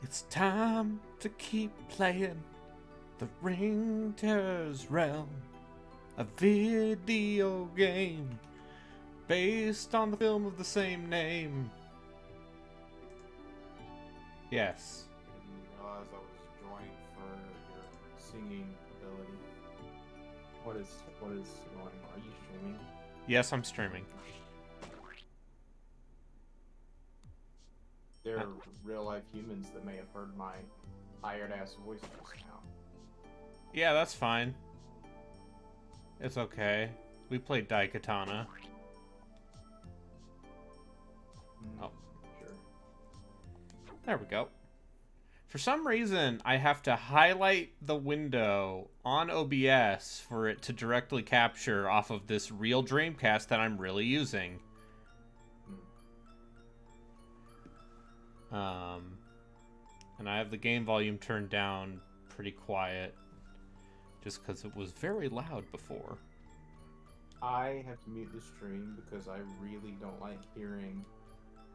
It's time to keep playing the Ring Terror's Realm, a video game based on the film of the same name. Yes. I didn't realize I was joined for your singing ability. What is going on? Are you streaming? Yes, I'm streaming. There are real life humans that may have heard my tired ass voice just now. Yeah, that's fine. It's okay. We played Daikatana. Oh. Sure. There we go. For some reason, I have to highlight the window on OBS for it to directly capture off of this real Dreamcast that I'm really using. And I have the game volume turned down pretty quiet, just because it was very loud before. I have to mute the stream because I really don't like hearing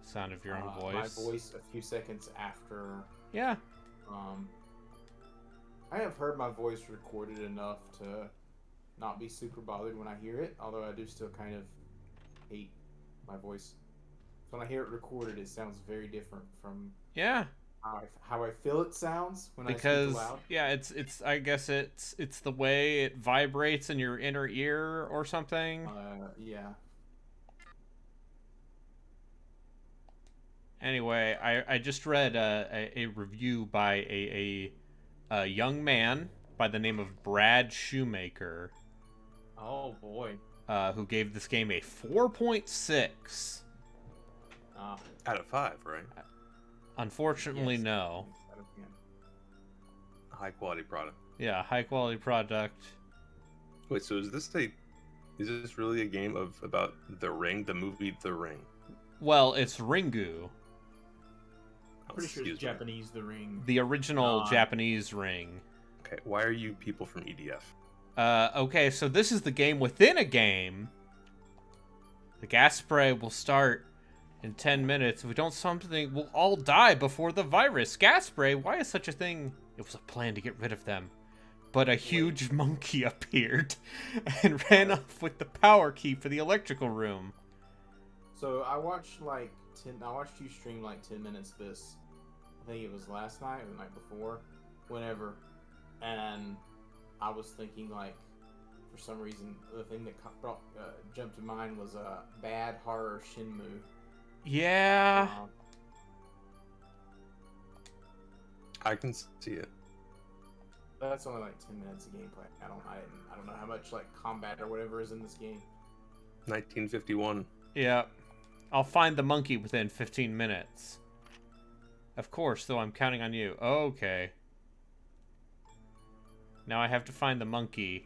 Sound of your own voice. my voice a few seconds after. Yeah. I have heard my voice recorded enough to not be super bothered when I hear it, although I do still kind of hate my voice. So when I hear it recorded, it sounds very different from how I feel it sounds when I speak aloud. Yeah, it's I guess it's the way it vibrates in your inner ear or something. Yeah. Anyway, I just read a review by a young man by the name of Brad Shoemaker. Oh boy. Who gave this game a 4.6. Out of 5, right? Unfortunately, Yes. no. A high quality product. Yeah, high quality product. Wait, so is this really a game about The Ring, the movie The Ring? Well, it's Ringu, Pretty sure it's Japanese, The Ring. the original Japanese Ring. Okay, why are you people from EDF? Okay, so this is the game within a game. The gas spray will start in 10 minutes. If we don't something, we'll all die before the virus. Gas spray? Why is such a thing? It was a plan to get rid of them. But a huge monkey appeared and ran off with the power key for the electrical room. So I watched I watched you stream like 10 minutes this. I think it was last night or the night before, whenever. And I was thinking for some reason, the thing that jumped to mind was a bad horror Shinmu. Yeah. I can see it. That's only like 10 minutes of gameplay. I don't know how much combat or whatever is in this game. 1951. Yeah. I'll find the monkey within 15 minutes. Of course, though I'm counting on you. Okay. Now I have to find the monkey.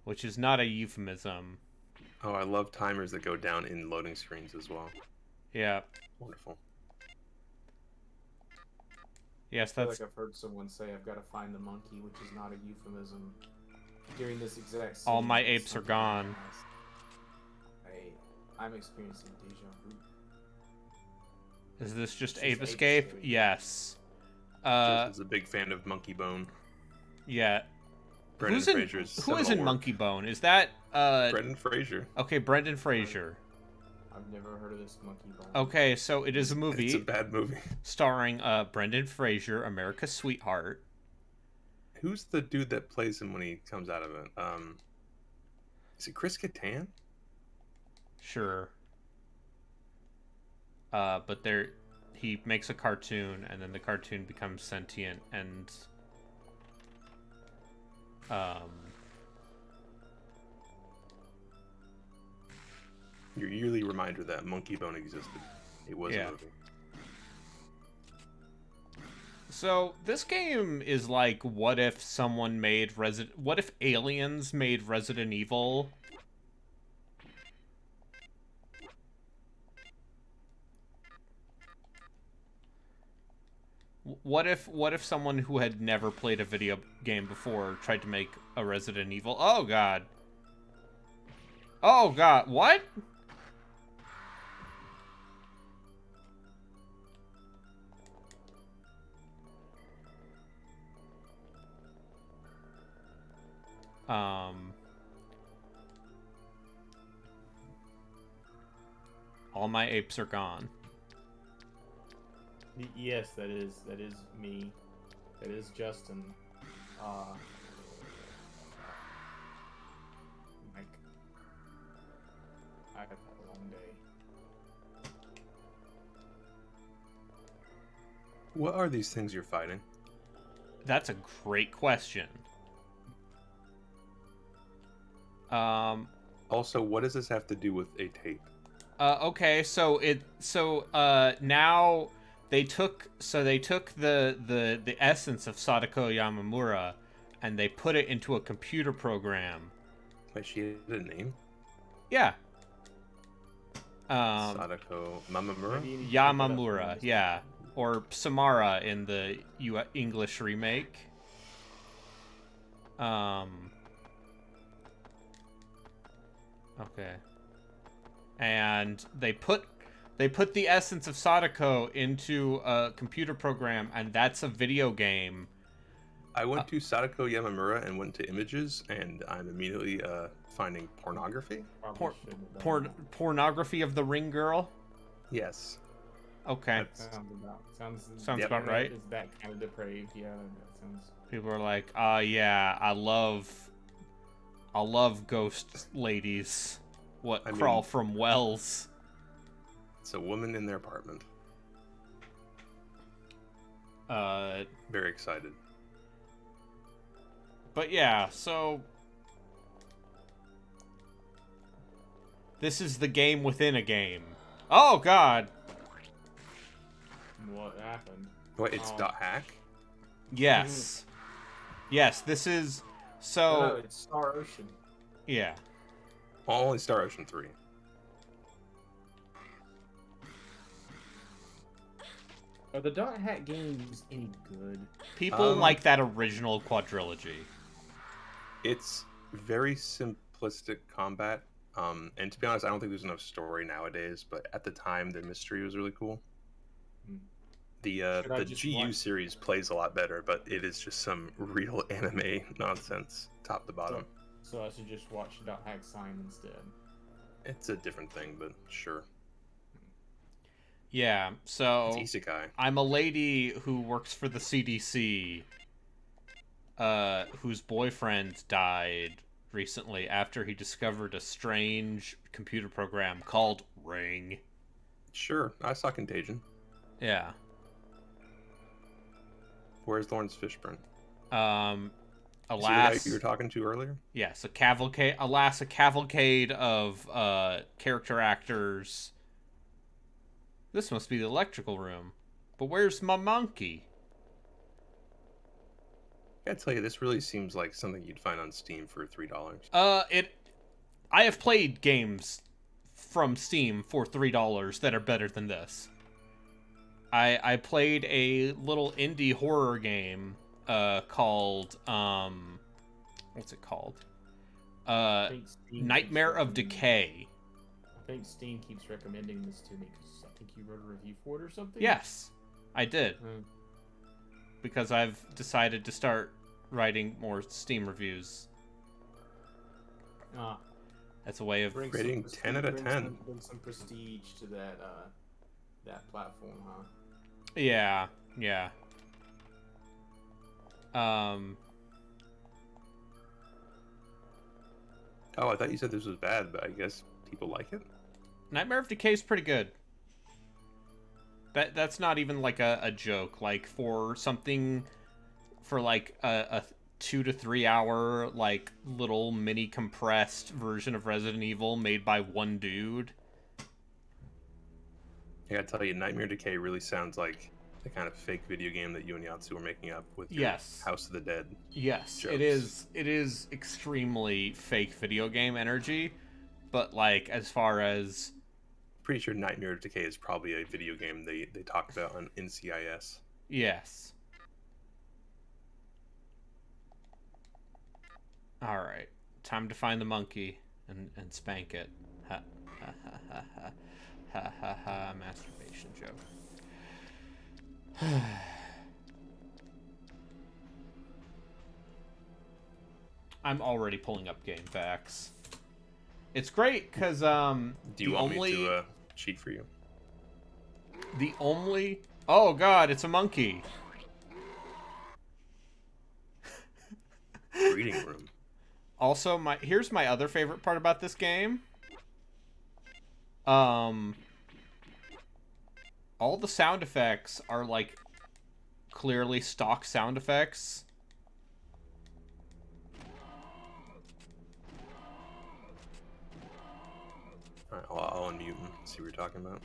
Which is not a euphemism. Oh, I love timers that go down in loading screens as well. Yeah. Wonderful. Yes, I feel that's... like I've heard someone say I've got to find the monkey, which is not a euphemism. During this exact scene, All my apes are gone. I'm experiencing deja vu. Is this just It's Ape just Escape? Ape Escape. Yes. Jason's a big fan of Monkey Bone. Yeah. Brendan Who Fraser's is in Monkey Bone? Is that Brendan Fraser. Okay, Brendan Fraser. I've never heard of this monkey bone. Okay, so it is a movie. It's a bad movie. Starring Brendan Fraser, America's Sweetheart. Who's the dude that plays him when he comes out of it? Is it Chris Kattan? Sure. But he makes a cartoon, and then the cartoon becomes sentient, and Your yearly reminder that Monkey Bone existed. It was a movie. So this game is like, what if aliens made Resident Evil? What if someone who had never played a video game before tried to make a Resident Evil? Oh god. Oh god, what? All my apes are gone. Yes, that is me. That is Justin. Mike. I have had a long day. What are these things you're fighting? That's a great question. Also, what does this have to do with a tape? Okay, now they took the essence of Sadako Yamamura and they put it into a computer program. Wait, she had a name? Yeah. Sadako Mamamura? Yamamura, yeah. Or Samara in the English remake. Okay. And they put the essence of Sadako into a computer program, and that's a video game. I went to Sadako Yamamura and went to images, and I'm immediately finding pornography. Pornography of the ring girl. Yes. Okay. Sounds Yep. about right. Is that kind of depraved? Yeah, that sounds. People are like, yeah, I love ghost ladies. What crawl from wells. It's a woman in their apartment. Very excited. But yeah, so this is the game within a game. Oh God. What happened? Wait, it's .hack? Yes. Yes, this is so. No, it's Star Ocean. Yeah. Only Star Ocean 3. Are the Dot Hack games any good? People like that original quadrilogy. It's very simplistic combat. And to be honest, I don't think there's enough story nowadays, but at the time, the mystery was really cool. The GU series plays a lot better, but it is just some real anime nonsense, top to bottom. So I should just watch Dot Hack Sign instead. It's a different thing, but sure. Yeah, so It's isekai. I'm a lady who works for the CDC, whose boyfriend died recently after he discovered a strange computer program called Ring. Sure, I saw Contagion. Yeah. Where's Lawrence Fishburne? Alas, is he the guy you were talking to earlier? yes, a cavalcade. Alas, a cavalcade of character actors. This must be the electrical room. But where's my monkey? I gotta tell you, this really seems like something you'd find on Steam for $3. I have played games from Steam for $3 that are better than this. I played a little indie horror game called what's it called? Nightmare of Decay. I think Steam keeps recommending this to me because I think you wrote a review for it or something. Yes, I did. Because I've decided to start writing more Steam reviews. That's a way of rating 10 out of 10. Bring some prestige to that platform, huh? Yeah, yeah. Oh, I thought you said this was bad, but I guess people like it. Nightmare of Decay is pretty good. That's not even like a joke. Like for something, for like a 2 to 3 hour like little mini compressed version of Resident Evil made by one dude. I gotta tell you, Nightmare Decay really sounds like the kind of fake video game that you and Yatsu were making up with your House of the Dead. Yes, jokes. it is extremely fake video game energy, but like as far as Pretty sure Nightmare Decay is probably a video game they talk about on NCIS. yes. All right, time to find the monkey and spank it. Ha ha ha ha ha ha ha ha. Masturbation joke. I'm already pulling up game facts. It's great because Do you want me to cheat for you. The only... Oh god, it's a monkey. Breeding room. Also, here's my other favorite part about this game. All the sound effects are, like, clearly stock sound effects. Alright, I'll unmute and see what you're talking about.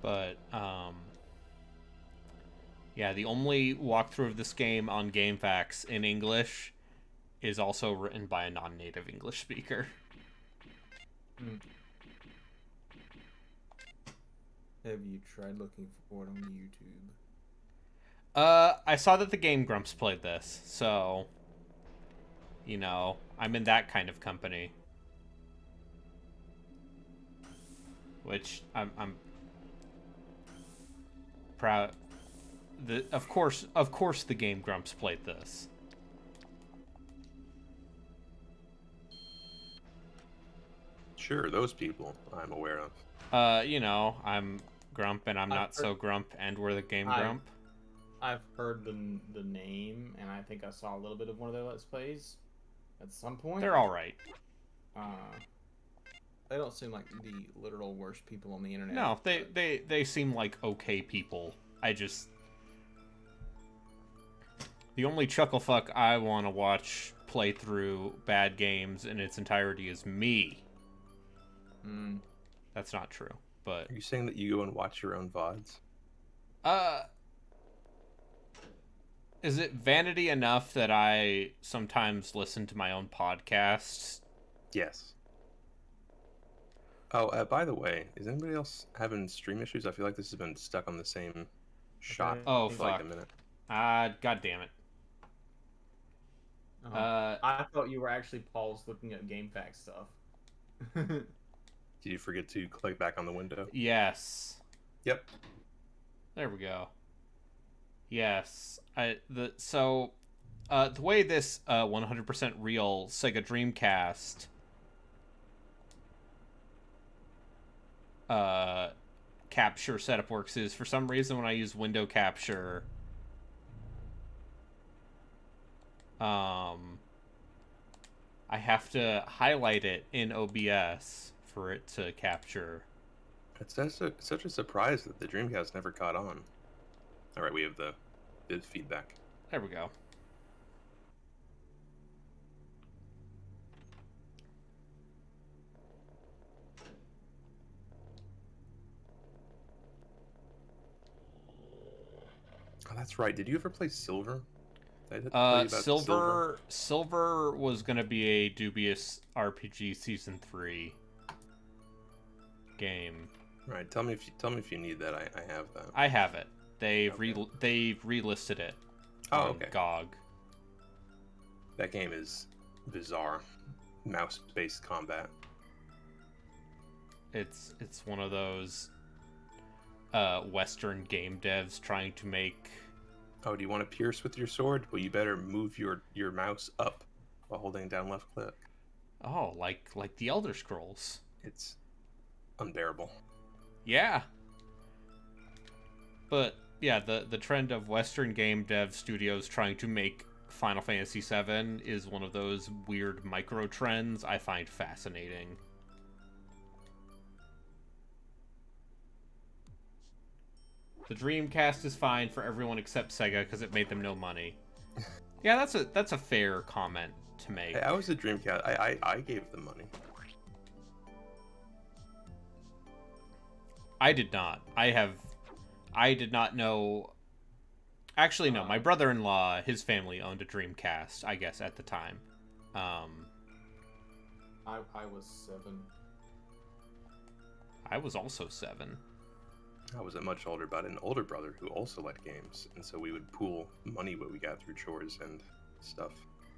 But, yeah, the only walkthrough of this game on GameFAQs in English is also written by a non-native English speaker. Mm. Have you tried looking for it on YouTube? I saw that the Game Grumps played this, so, you know, I'm in that kind of company. Which I'm proud. Of course, the Game Grumps played this. Sure, those people I'm aware of. You know, I'm Grump and I'm not so Grump, and we're the Game Grump. I've heard the name, and I think I saw a little bit of one of their Let's Plays at some point. They're all right. They don't seem like the literal worst people on the internet. No, they seem like okay people. The only chucklefuck I want to watch play through bad games in its entirety is me. That's not true, but... Are you saying that you go and watch your own VODs? Is it vanity enough that I sometimes listen to my own podcasts? Yes. Oh, by the way, is anybody else having stream issues? I feel like this has been stuck on the same shot for for like a minute. God damn it. I thought you were actually paused looking at GameFAQs stuff. Did you forget to click back on the window? Yes. Yep. There we go. Yes. The way this 100% real Sega Dreamcast capture setup works is, for some reason when I use window capture, I have to highlight it in OBS for it to capture. It's such a surprise that the Dreamcast never caught on. All right, we have the feedback. There we go. Oh, that's right. Did you ever play Silver? Silver was gonna be a Dubious RPG Season 3 game. All right, tell me if you need that. I have that. I have it. They've relisted it. Oh, on okay. GOG. That game is bizarre, mouse-based combat. It's one of those Western game devs trying to make. Oh, do you want to pierce with your sword? Well, you better move your mouse up while holding down left click. Oh, like the Elder Scrolls. It's unbearable. Yeah. But yeah, the trend of Western game dev studios trying to make Final Fantasy VII is one of those weird micro trends I find fascinating. The Dreamcast is fine for everyone except Sega because it made them no money. Yeah, that's a fair comment to make. Hey, I was a Dreamcast. I gave them money. I did not. I did not know. Actually, no. My brother-in-law, his family owned a Dreamcast, I guess, at the time. I was 7. I was also 7. I was a much older, but an older brother who also liked games, and so we would pool money what we got through chores and stuff.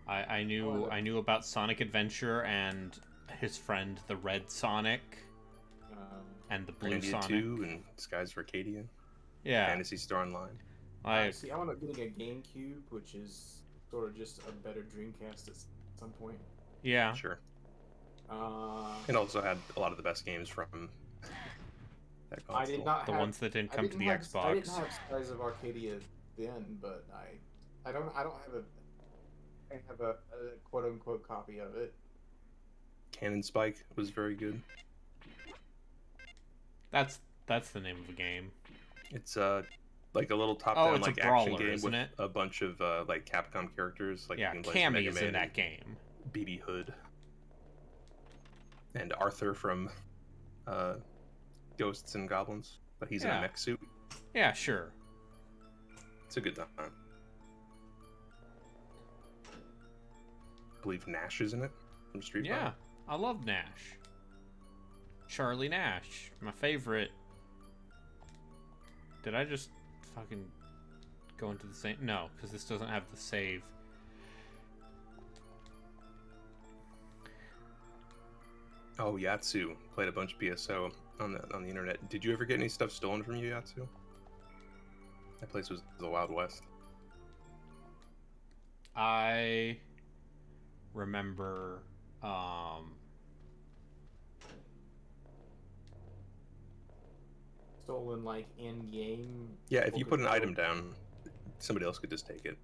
I knew about Sonic Adventure and his friend the Red Sonic. and the blue India Sonic. 2 and Skies of Arcadia. Yeah. Fantasy Star Online. See, I wound up getting a GameCube, which is sort of just a better Dreamcast at some point. Yeah. Sure. Uh, It also had a lot of the best games from that console. I did not The have ones that didn't come to the Xbox. I didn't have Skies of Arcadia then, but I don't have a quote unquote copy of it. Cannon Spike was very good. That's the name of the game. It's like a little top-down it's like a brawler, action game isn't with it? a bunch of like Capcom characters. Like Yeah, you can play Cammy Mega is Man in that and game. BB Hood and Arthur from Ghosts and Goblins, but he's in a mech suit. Yeah, sure. It's a good time. I believe Nash is in it from Street Fighter. Yeah, I love Nash. Charlie Nash, my favorite. Did I just fucking go into the same? No, because this doesn't have the save. Oh, Yatsu played a bunch of PSO on the internet. Did you ever get any stuff stolen from you, Yatsu? That place was the Wild West. I remember Stolen like in game. Yeah, if you put an item down, somebody else could just take it.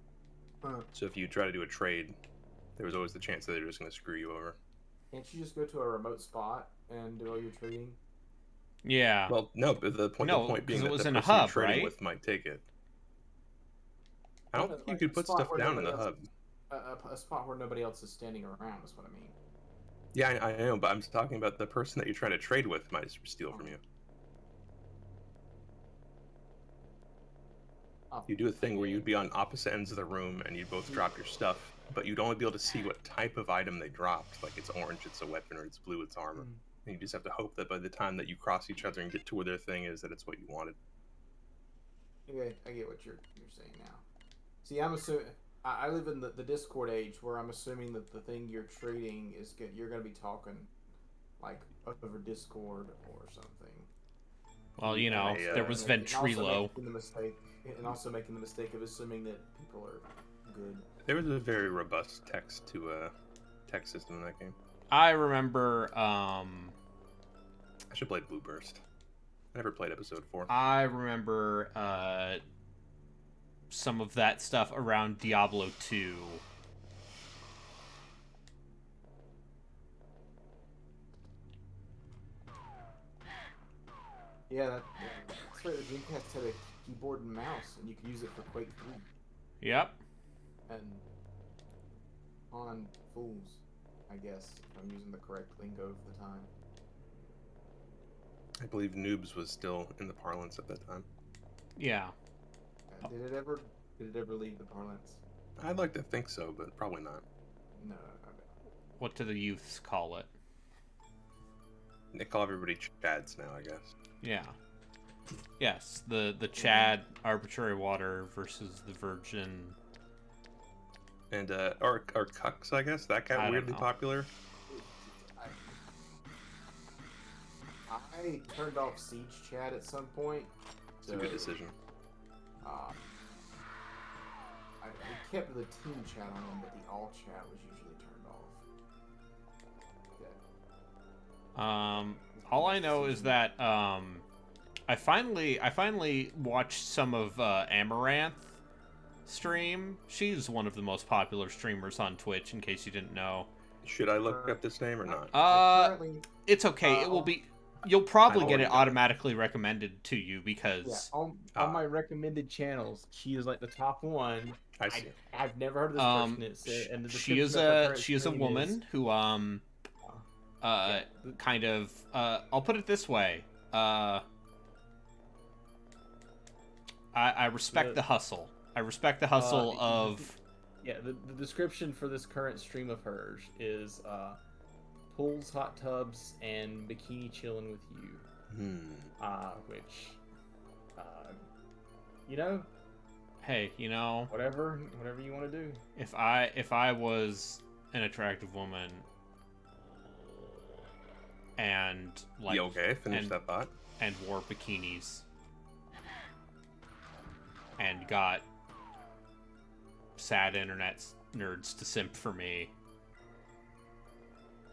So if you try to do a trade, there was always the chance that they're just going to screw you over. Can't you just go to a remote spot and do all your trading? Yeah. Well, no, but the point being that it was the in a person you're hub, trading right? with might take it. I don't think you Like could a put spot stuff where down in nobody the else- hub. A spot where nobody else is standing around is what I mean. Yeah, I know, but I'm talking about the person that you're trying to trade with might steal from you. You do a thing where you'd be on opposite ends of the room and you'd both drop your stuff, but you'd only be able to see what type of item they dropped. Like it's orange, it's a weapon, or it's blue, it's armor. And you just have to hope that by the time that you cross each other and get to where their thing is, that it's what you wanted. Okay, I get what you're saying now. See, I'm assuming I live in the Discord age where I'm assuming that the thing you're trading is good. You're going to be talking like over Discord or something. Well, you know, there was Ventrilo. And also making the mistake of assuming that people are good. There was a very robust text system in that game. I remember. I should play Blue Burst. I never played episode 4. I remember some of that stuff around Diablo 2. Yeah, that's right. The Dreamcast had a keyboard and mouse, and you could use it for Quake 3. Yep. And on Fools, I guess, if I'm using the correct lingo of the time. I believe Noobs was still in the parlance at that time. Yeah. Did it ever leave the parlance? I'd like to think so, but probably not. No. What do the youths call it? They call everybody Chads now, I guess. Yeah. Yes, the Chad arbitrary water versus the Virgin. And or Cucks, I guess that got weirdly popular. I turned off Siege Chat at some point. It's a good decision. I kept the team chat on, but the all chat was usually turned off. All I know is that I finally watched some of Amaranth stream. She's one of the most popular streamers on Twitch, in case you didn't know. Should I look up this name or not? It's okay. It will be. You'll probably get it automatically recommended to you because on my recommended channels, she is like the top one. I see. I've never heard of this person. And she is a woman who kind of I'll put it this way. I respect the hustle. I respect the hustle of. Yeah, the description for this current stream of hers is pools, hot tubs, and bikini chilling with you. Which, you know. Hey, you know. Whatever you want to do. If I was an attractive woman, and like Yeah, okay, finish that thought. and wore bikinis and got sad internet nerds to simp for me.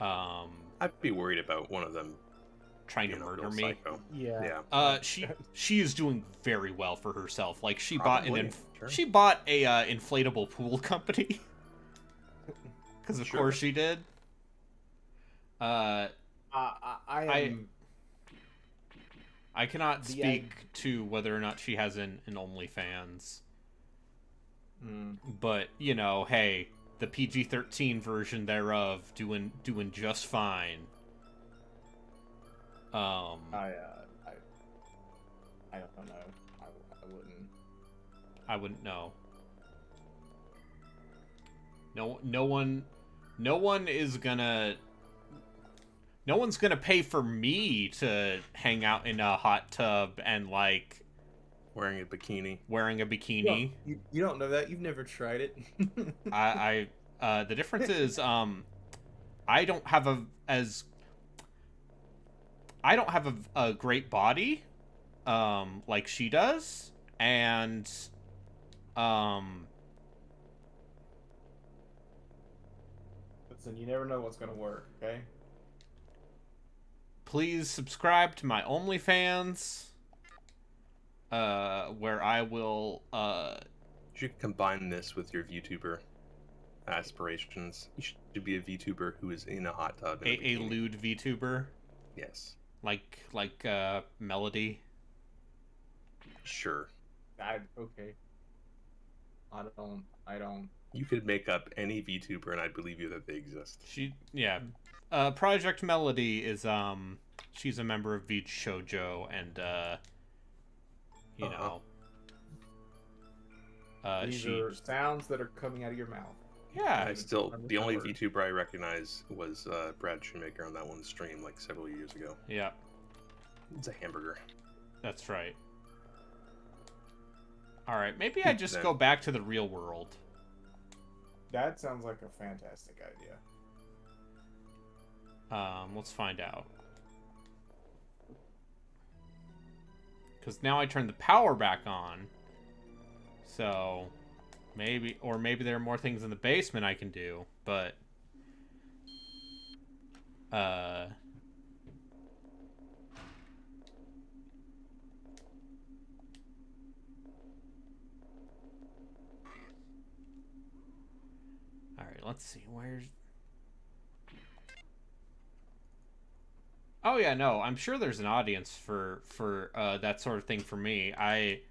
I'd be worried about one of them Trying to murder me. Psycho. Yeah. She is doing very well for herself. Like she Probably, she bought a inflatable pool company. Because of course she did. I cannot speak to whether or not she has an OnlyFans. But, you know, hey, the PG-13 version thereof doing just fine. I don't know. I wouldn't. I wouldn't know. No one's gonna pay for me to hang out in a hot tub and like wearing a bikini. You don't know that. You've never tried it. The difference is I don't have a great body like she does, and listen, you never know what's gonna work, okay? Please subscribe to my OnlyFans, where I will You should combine this with your VTuber aspirations. You should be a VTuber who is in a hot tub. A lewd VTuber. Yes. Like Melody. Sure. Okay. I don't. You could make up any VTuber and I believe you that they exist. Project Melody is she's a member of Beach Shoujo and these are sounds that are coming out of your mouth. Yeah. The only VTuber I recognize was Brad Shoemaker on that one stream like several years ago. Yeah. It's a hamburger. That's right. Alright, maybe I just go back to the real world. That sounds like a fantastic idea. Let's find out. Because now I turn the power back on. So, maybe there are more things in the basement I can do, but... Alright, let's see, where's... Oh yeah, no, I'm sure there's an audience for that sort of thing for me. I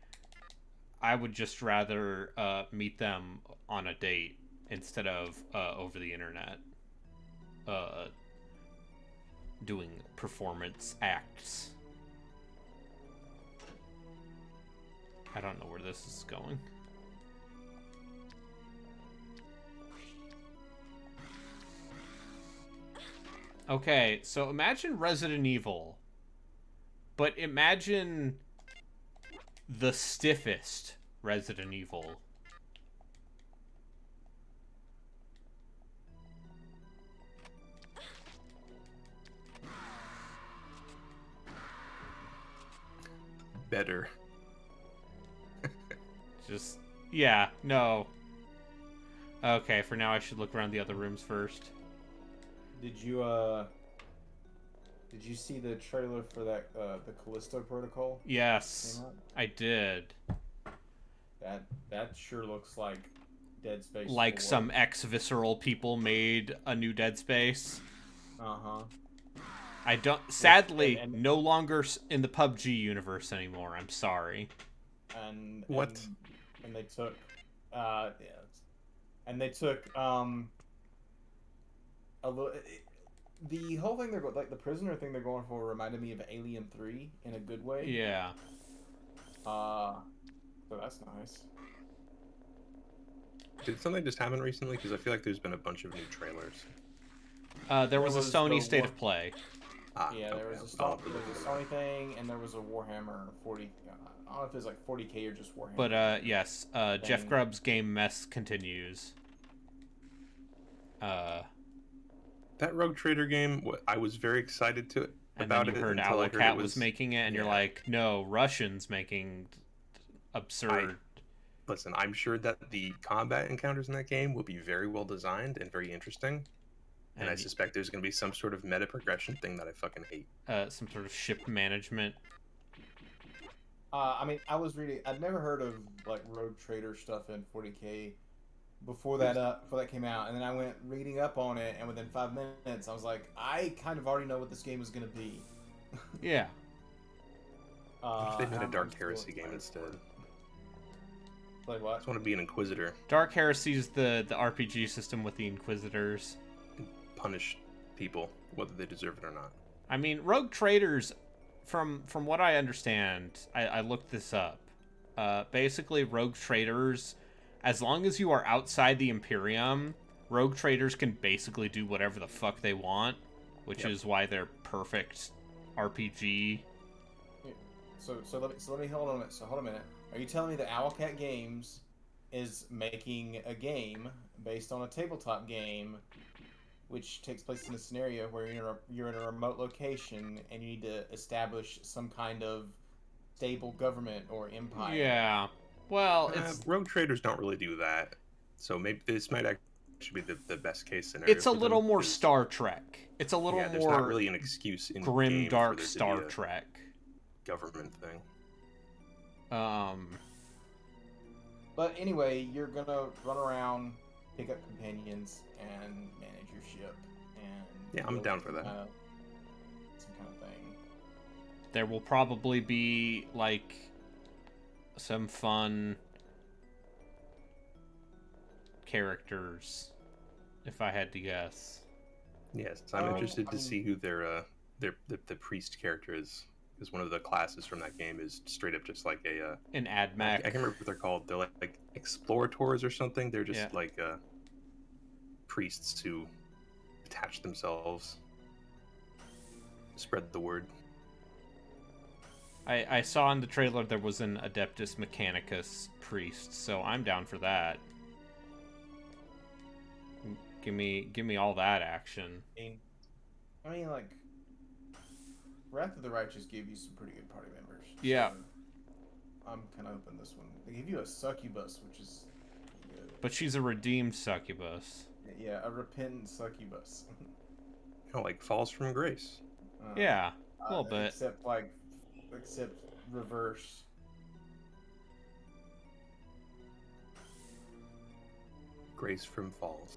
would just rather meet them on a date instead of over the internet doing performance acts. I don't know where this is going. Okay, so imagine Resident Evil, but imagine the stiffest Resident Evil. Better. Just, yeah, no. Okay, for now I should look around the other rooms first. Did you see the trailer for that the Callisto Protocol? Yes, I did. That sure looks like Dead Space. Like 4. some ex-visceral people made a new Dead Space. Uh-huh. I don't, sadly, no longer in the PUBG universe anymore. I'm sorry. And they took a little. The whole thing they're like the prisoner thing they're going for reminded me of Alien 3 in a good way. Yeah. So that's nice. Did something just happen recently? Because I feel like there's been a bunch of new trailers. There was a Sony State of Play. Yeah, there was a Sony thing, and there was a Warhammer 40. I don't know if it's like 40K or just Warhammer. But yes, Jeff Grubb's game mess continues. that Rogue Trader game, I was very excited And then about you it heard until I heard Owlcat it was making it, and you're yeah. like, no, Russians making absurd. Listen, I'm sure that the combat encounters in that game will be very well designed and very interesting. And I And suspect there's going to be some sort of meta progression thing that I fucking hate. some sort of ship management. I mean, I was reading. I'd never heard of like Rogue Trader stuff in 40K before that came out, and then I went reading up on it, and within 5 minutes, I was like, I kind of already know what this game is going to be. Yeah. I wish they made a I'm Dark still Heresy game excited instead. for it. Like I what? just want to be an Inquisitor, Dark Heresy is the RPG system with the Inquisitors. and punish people, whether they deserve it or not. I mean, Rogue Traders, from what I understand, I looked this up. Basically, Rogue Traders, as long as you are outside the Imperium, Rogue Traders can basically do whatever the fuck they want, which is why they're perfect RPG. So let me hold on a minute. So hold a minute. Are you telling me that Owlcat Games is making a game based on a tabletop game, which takes place in a scenario where you're in a remote location and you need to establish some kind of stable government or empire? Yeah. Well, it's Rogue Traders don't really do that, so maybe this might actually be the best case scenario. it's a for them, little more 'cause, Star Trek. It's a little yeah, there's more not really an excuse in grim game dark for there to Star be a Trek. government thing. But anyway, you're gonna run around, pick up companions, and manage your ship. And Yeah, I'm build down for that. some kind of thing. There will probably be like some fun characters, if I had to guess. Yes, I'm Well, interested I to mean- see who the priest character is, because one of the classes from that game is straight up just like a An I AdMech. Oh, can't remember what they're called. They're like explorators or something. They're just Yeah. like priests who attach themselves, spread the word. I saw in the trailer there was an Adeptus Mechanicus priest, so I'm down for that. Give me all that action. I mean, like, Wrath of the Righteous gave you some pretty good party members. Yeah. So I'm kind of hoping this one. They give you a succubus, which is good. But she's a redeemed succubus. Yeah, a repentant succubus. Oh, like falls from grace. Yeah, a little bit. Except reverse. Grace from falls.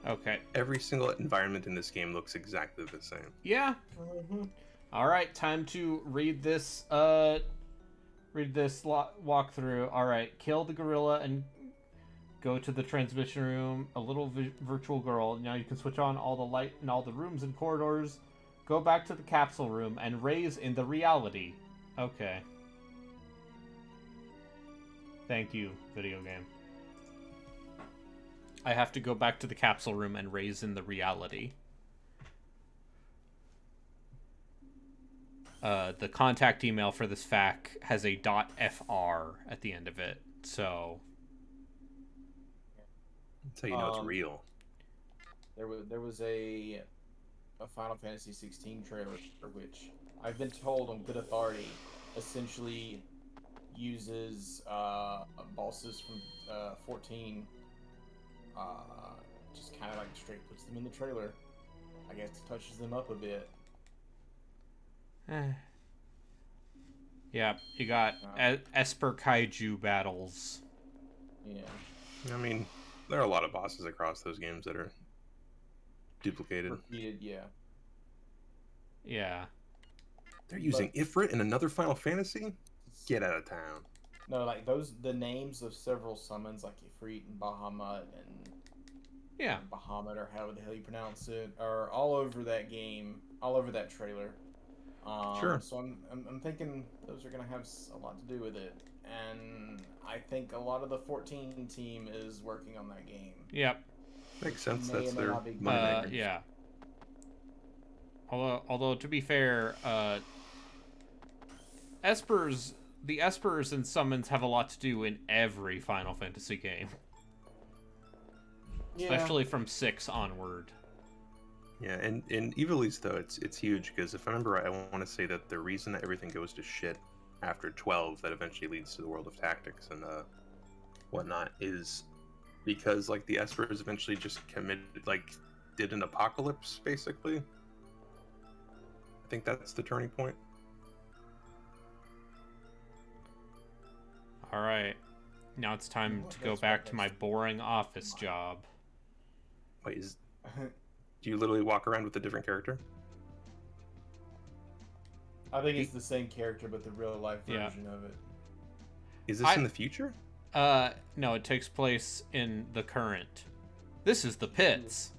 Okay. Every single environment in this game looks exactly the same. Yeah. Mm-hmm. All right, time to read this walkthrough. All right, kill the gorilla and go to the transmission room. A little virtual girl. Now you can switch on all the light in all the rooms and corridors. Go back to the capsule room and raise in the reality. Okay. Thank you, video game. I have to go back to the capsule room and raise in the reality. The contact email for this FAQ has a .fr at the end of it, so... That's how you know it's real. There was a Final Fantasy 16 trailer, which I've been told on good authority essentially uses bosses from 14. Just kind of like straight puts them in the trailer. I guess touches them up a bit. Yeah, you got Esper Kaiju battles. Yeah. I mean, there are a lot of bosses across those games that are duplicated. Repeated, yeah. Yeah. They're using Ifrit in another Final Fantasy? Get out of town. No, like the names of several summons, like Ifrit and Bahamut and Bahamut, or however the hell you pronounce it, are all over that game, all over that trailer. Sure. So I'm thinking those are gonna have a lot to do with it, and I think a lot of the 14 team is working on that game. Yep. Makes sense. May or That's may their not be good. moneymaker. Yeah. Although to be fair, Esper's the espers and summons have a lot to do in every Final Fantasy game. Yeah. Especially from 6 onward. Yeah, and in Evilise, though, it's huge, because if I remember right, I want to say that the reason that everything goes to shit after 12, that eventually leads to the World of Tactics and whatnot, is because, like, the espers eventually just committed, like, did an apocalypse, basically. I think that's the turning point. Alright. Now it's time to go back to my boring office job. Wait, do you literally walk around with a different character? I think it's the same character, but the real life version of it. Is this in the future? No, it takes place in the current. This is the pits.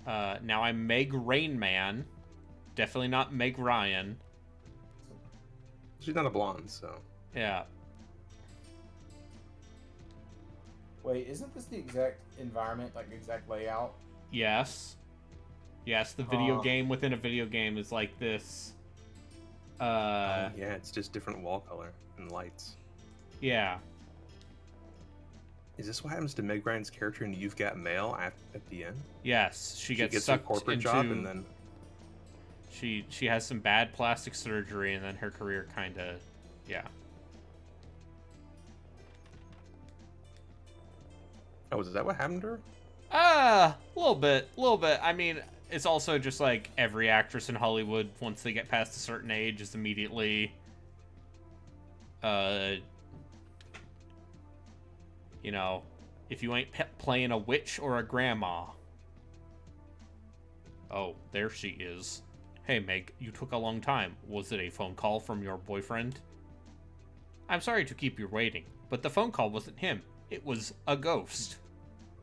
Yeah. Now I'm Meg Rainman. Definitely not Meg Ryan. She's not a blonde, so... Yeah. Wait, isn't this the exact environment, like exact layout? Yes. Yes, the video game within a video game is like this. yeah, it's just different wall color and lights. Yeah. Is this what happens to Meg Ryan's character in You've Got Mail at the end? Yes, she gets a sucked corporate into, job and then... She has some bad plastic surgery and then her career kind of... Yeah. Oh, is that what happened to her? A little bit. I mean, it's also just like every actress in Hollywood, once they get past a certain age, is immediately, you know, if you ain't playing a witch or a grandma. Oh, there she is. Hey, Meg, you took a long time. Was it a phone call from your boyfriend? I'm sorry to keep you waiting, but the phone call wasn't him. It was a ghost.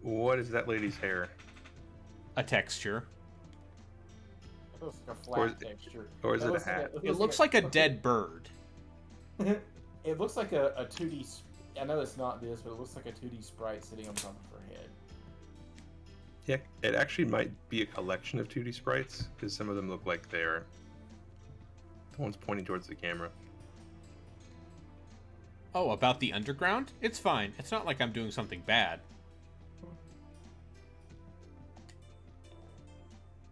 What is that lady's hair? A texture. It looks like a flat texture. Or is it a hat? It looks like a dead bird. It looks like a 2D... I know it's not this, but it looks like a 2D sprite sitting on top of her head. Yeah, it actually might be a collection of 2D sprites, because some of them look like they're... The one's pointing towards the camera. Oh, about the underground? It's fine. It's not like I'm doing something bad.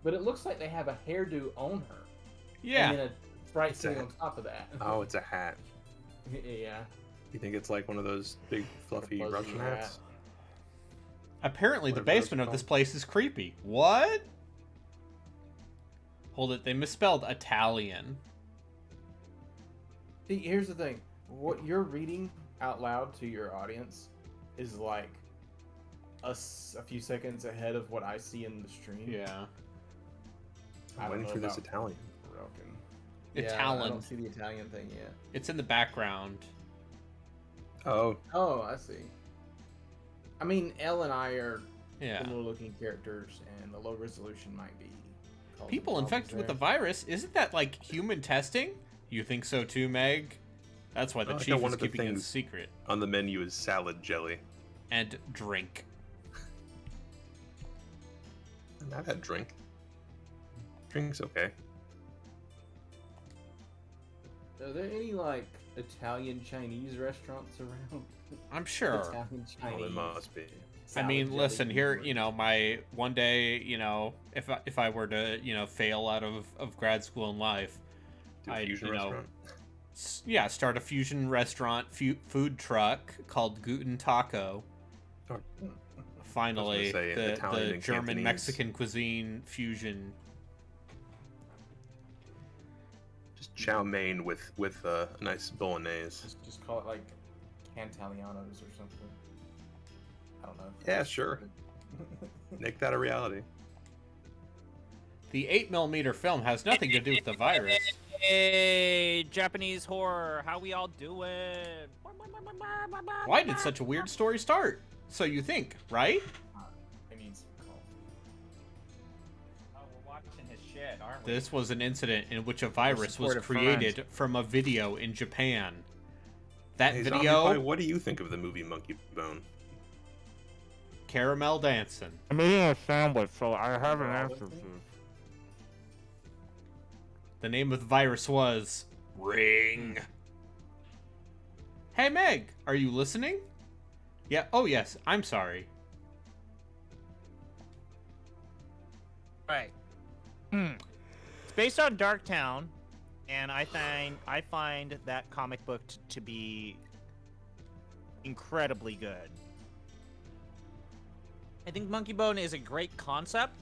But it looks like they have a hairdo on her. Yeah. And then a sprite sitting on top of that. Oh, it's a hat. Yeah. You think it's like one of those big fluffy Like a Russian hat. hats? Apparently the Whatever those basement are of this called. place is creepy. What? Hold it, they misspelled Italian. See, here's the thing. What you're reading out loud to your audience is like a few seconds ahead of what I see in the stream. Yeah. I'm waiting for this Italian. Broken. Italian. Yeah, I don't see the Italian thing yet. It's in the background. Oh, Oh, I see. I mean, Elle and I are Yeah. similar looking characters, and the low resolution might be. causing People problems infected with the there. virus? Isn't that like human testing? You think so too, Meg? That's why the I chief thought one is of the keeping it a things- secret. on the menu is salad jelly. And drink. I've had drink. Drink's okay. Are there any like Italian Chinese restaurants around? I'm sure. Italian Oh, Chinese. there must be. I salad mean, jelly listen, here, food. you know, my one day, you know, if I were to, you know, fail out of grad school in life, Do a I, fusion you know, restaurant. yeah, start a fusion restaurant, food truck called Guten Taco. Oh. Finally, say, the Italian and German Cantonese. Mexican cuisine fusion. Just chow mein with a nice bolognese. Just call it like Cantalianos or something. I don't know. Yeah, sure. Make that a reality. The 8mm film has nothing to do with the virus. Hey, Japanese horror, how we all doing? Why did such a weird story start? So you think, right? I need some coffee. Oh, we're watching his shit, aren't we? This was an incident in which a virus was supportive created from a video in Japan. That Hey, video, Zombie Pie, what do you think of the movie Monkey Bone? caramel dancing. I'm eating a sandwich, so I have an answer for you. The name of the virus was Ring. Hey, Meg, are you listening? Yeah, oh yes, I'm sorry. Right. It's based on Darktown, and I find that comic book to be incredibly good. I think Monkey Bone is a great concept.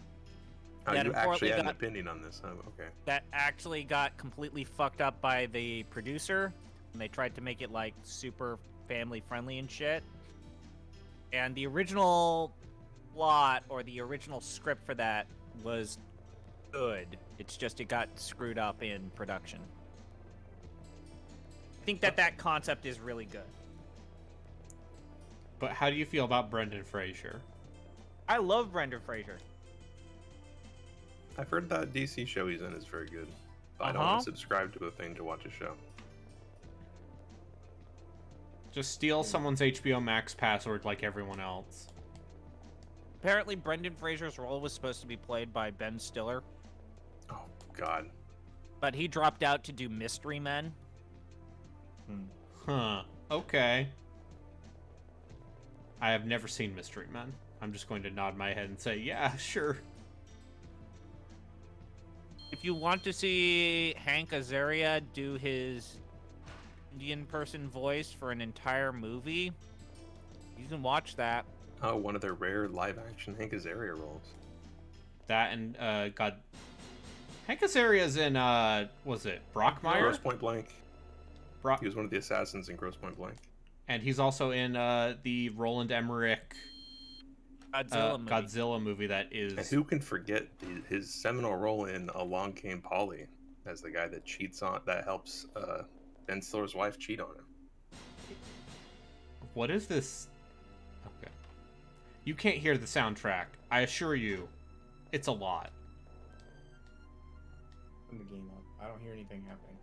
Oh, that you actually had an got- opinion on this, huh? Okay. That actually got completely fucked up by the producer, and they tried to make it like super family friendly and shit. And the original plot or the original script for that was good. It's just it got screwed up in production. I think that concept is really good. But how do you feel about Brendan Fraser? I love Brendan Fraser. I've heard that DC show he's in is very good. But I don't want to subscribe to a thing to watch a show. Just steal someone's HBO Max password like everyone else. Apparently, Brendan Fraser's role was supposed to be played by Ben Stiller, Oh, God. but he dropped out to do Mystery Men. Huh. Okay. I have never seen Mystery Men. I'm just going to nod my head and say, yeah, sure. If you want to see Hank Azaria do his Indian person voice for an entire movie, you can watch that. Oh, one of their rare live-action Hank Azaria roles. That and, God... Hank Azaria's in, was it Brockmire? Gross Point Blank. Brock... He was one of the assassins in Gross Point Blank. And he's also in, the Roland Emmerich... Godzilla movie that is... And who can forget his seminal role in Along Came Polly as the guy that cheats on, that helps Ben Stiller's wife cheat on him. What is this? Okay. You can't hear the soundtrack. I assure you, it's a lot. Turn the game up. I don't hear anything happening.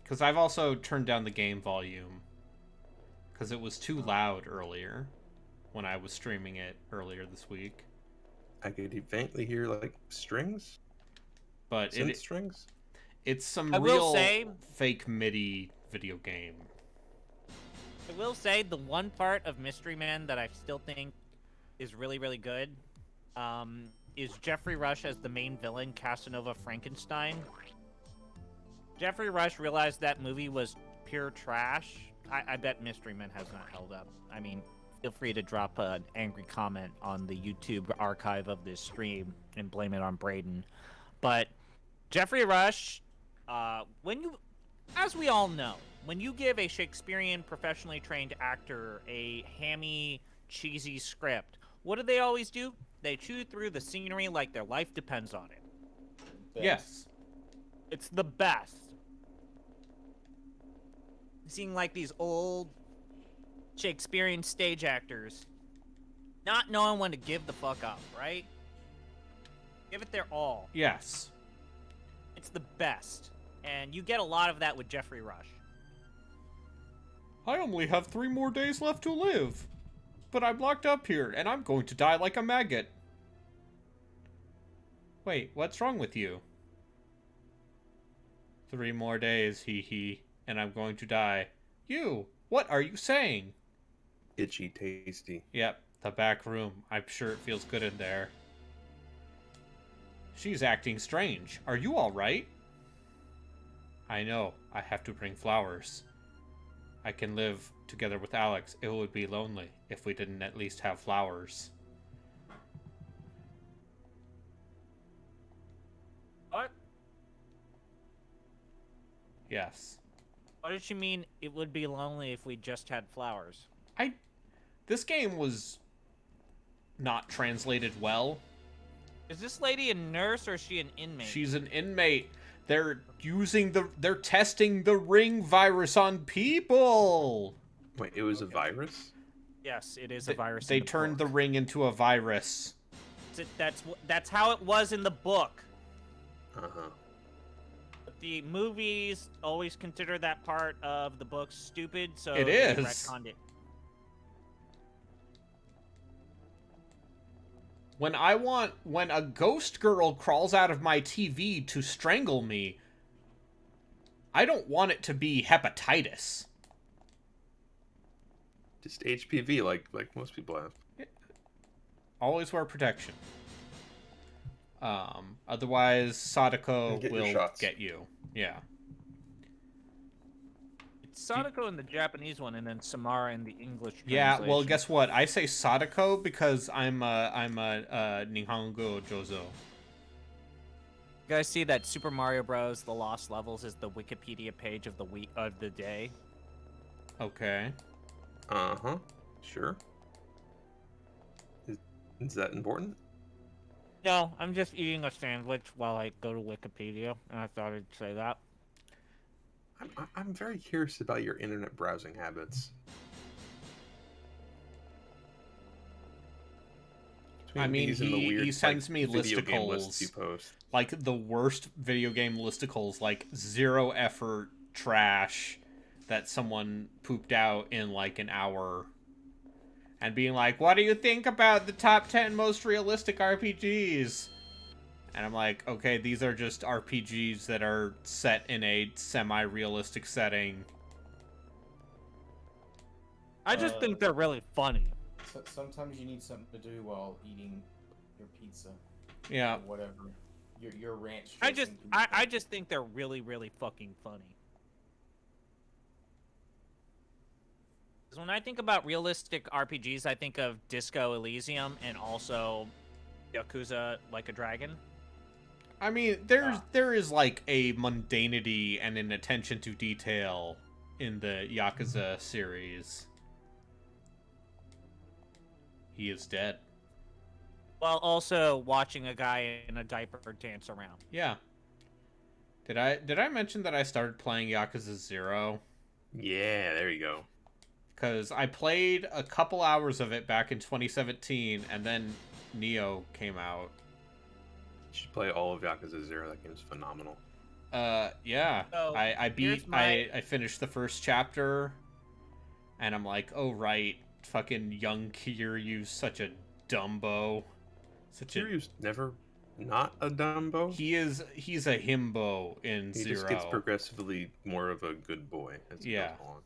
Because I've also turned down the game volume. Because it was too loud earlier. When I was streaming it earlier this week. I could faintly hear, like, strings? But Synth strings? it's some I will real say- fake MIDI video game. I will say the one part of Mystery Man that I still think is really, really good is Jeffrey Rush as the main villain, Casanova Frankenstein. Jeffrey Rush realized that movie was pure trash. I bet Mystery Man has not held up. I mean, feel free to drop an angry comment on the YouTube archive of this stream and blame it on Braden. But Jeffrey Rush, as we all know, when you give a Shakespearean professionally trained actor a hammy, cheesy script, what do they always do? They chew through the scenery like their life depends on it. Yes. It's the best. Seeing like these old Shakespearean stage actors not knowing when to give the fuck up, right? Give it their all. Yes. It's the best. And you get a lot of that with Jeffrey Rush. I only have 3 more days left to live. But I'm locked up here, and I'm going to die like a maggot. Wait, what's wrong with you? 3 more days, hee hee, and I'm going to die. You, what are you saying? Itchy tasty. Yep, the back room. I'm sure it feels good in there. She's acting strange. Are you alright? I know. I have to bring flowers. I can live together with Alex. It would be lonely if we didn't at least have flowers. What? Yes. What did she mean it would be lonely if we just had flowers? This game was not translated well. Is this lady a nurse or is she an inmate? She's an inmate. They're testing the ring virus on people. Wait, it was a virus? Yes, it is a virus. They turned the ring into a virus. That's how it was in the book. Uh-huh. But the movies always consider that part of the book stupid, so It they is. retconned it. When a ghost girl crawls out of my TV to strangle me, I don't want it to be hepatitis. Just HPV, like most people have. Always wear protection. Otherwise, Sadako And get your will shots. get you. Yeah. It's Sadako in the Japanese one, and then Samara in the English Yeah, translation. well, guess what? I say Sadako because I'm a Nihongo Jozo. You guys see that Super Mario Bros. The Lost Levels is the Wikipedia page of the week of the day? Okay. Uh-huh. Sure. Is that important? No, I'm just eating a sandwich while I go to Wikipedia, and I thought I'd say that. I'm very curious about your internet browsing habits. I Between mean, these and the weird, he sends me video game lists you listicles, post. like the worst video game listicles, like zero effort trash that someone pooped out in like an hour. And being like, what do you think about the top 10 most realistic RPGs? And I'm like, okay, these are just RPGs that are set in a semi-realistic setting. I just think they're really funny. So, sometimes you need something to do while eating your pizza. Yeah. Or whatever. Your ranch. I dressing I pizza. just think they're really, really fucking funny. Because when I think about realistic RPGs, I think of Disco Elysium and also Yakuza Like a Dragon. I mean, there is like a mundanity and an attention to detail in the Yakuza series. He is dead. While also watching a guy in a diaper dance around. Yeah. Did I mention that I started playing Yakuza 0? Yeah, there you go. Because I played a couple hours of it back in 2017, and then Neo came out. You should play all of Yakuza 0. That game's phenomenal. Yeah. So, I finished the first chapter, and I'm like, oh right, fucking young Kiryu's such a dumbo. Kiryu's never not a Dumbo. He's a himbo in He Zero. just gets progressively more of a good boy as he goes along.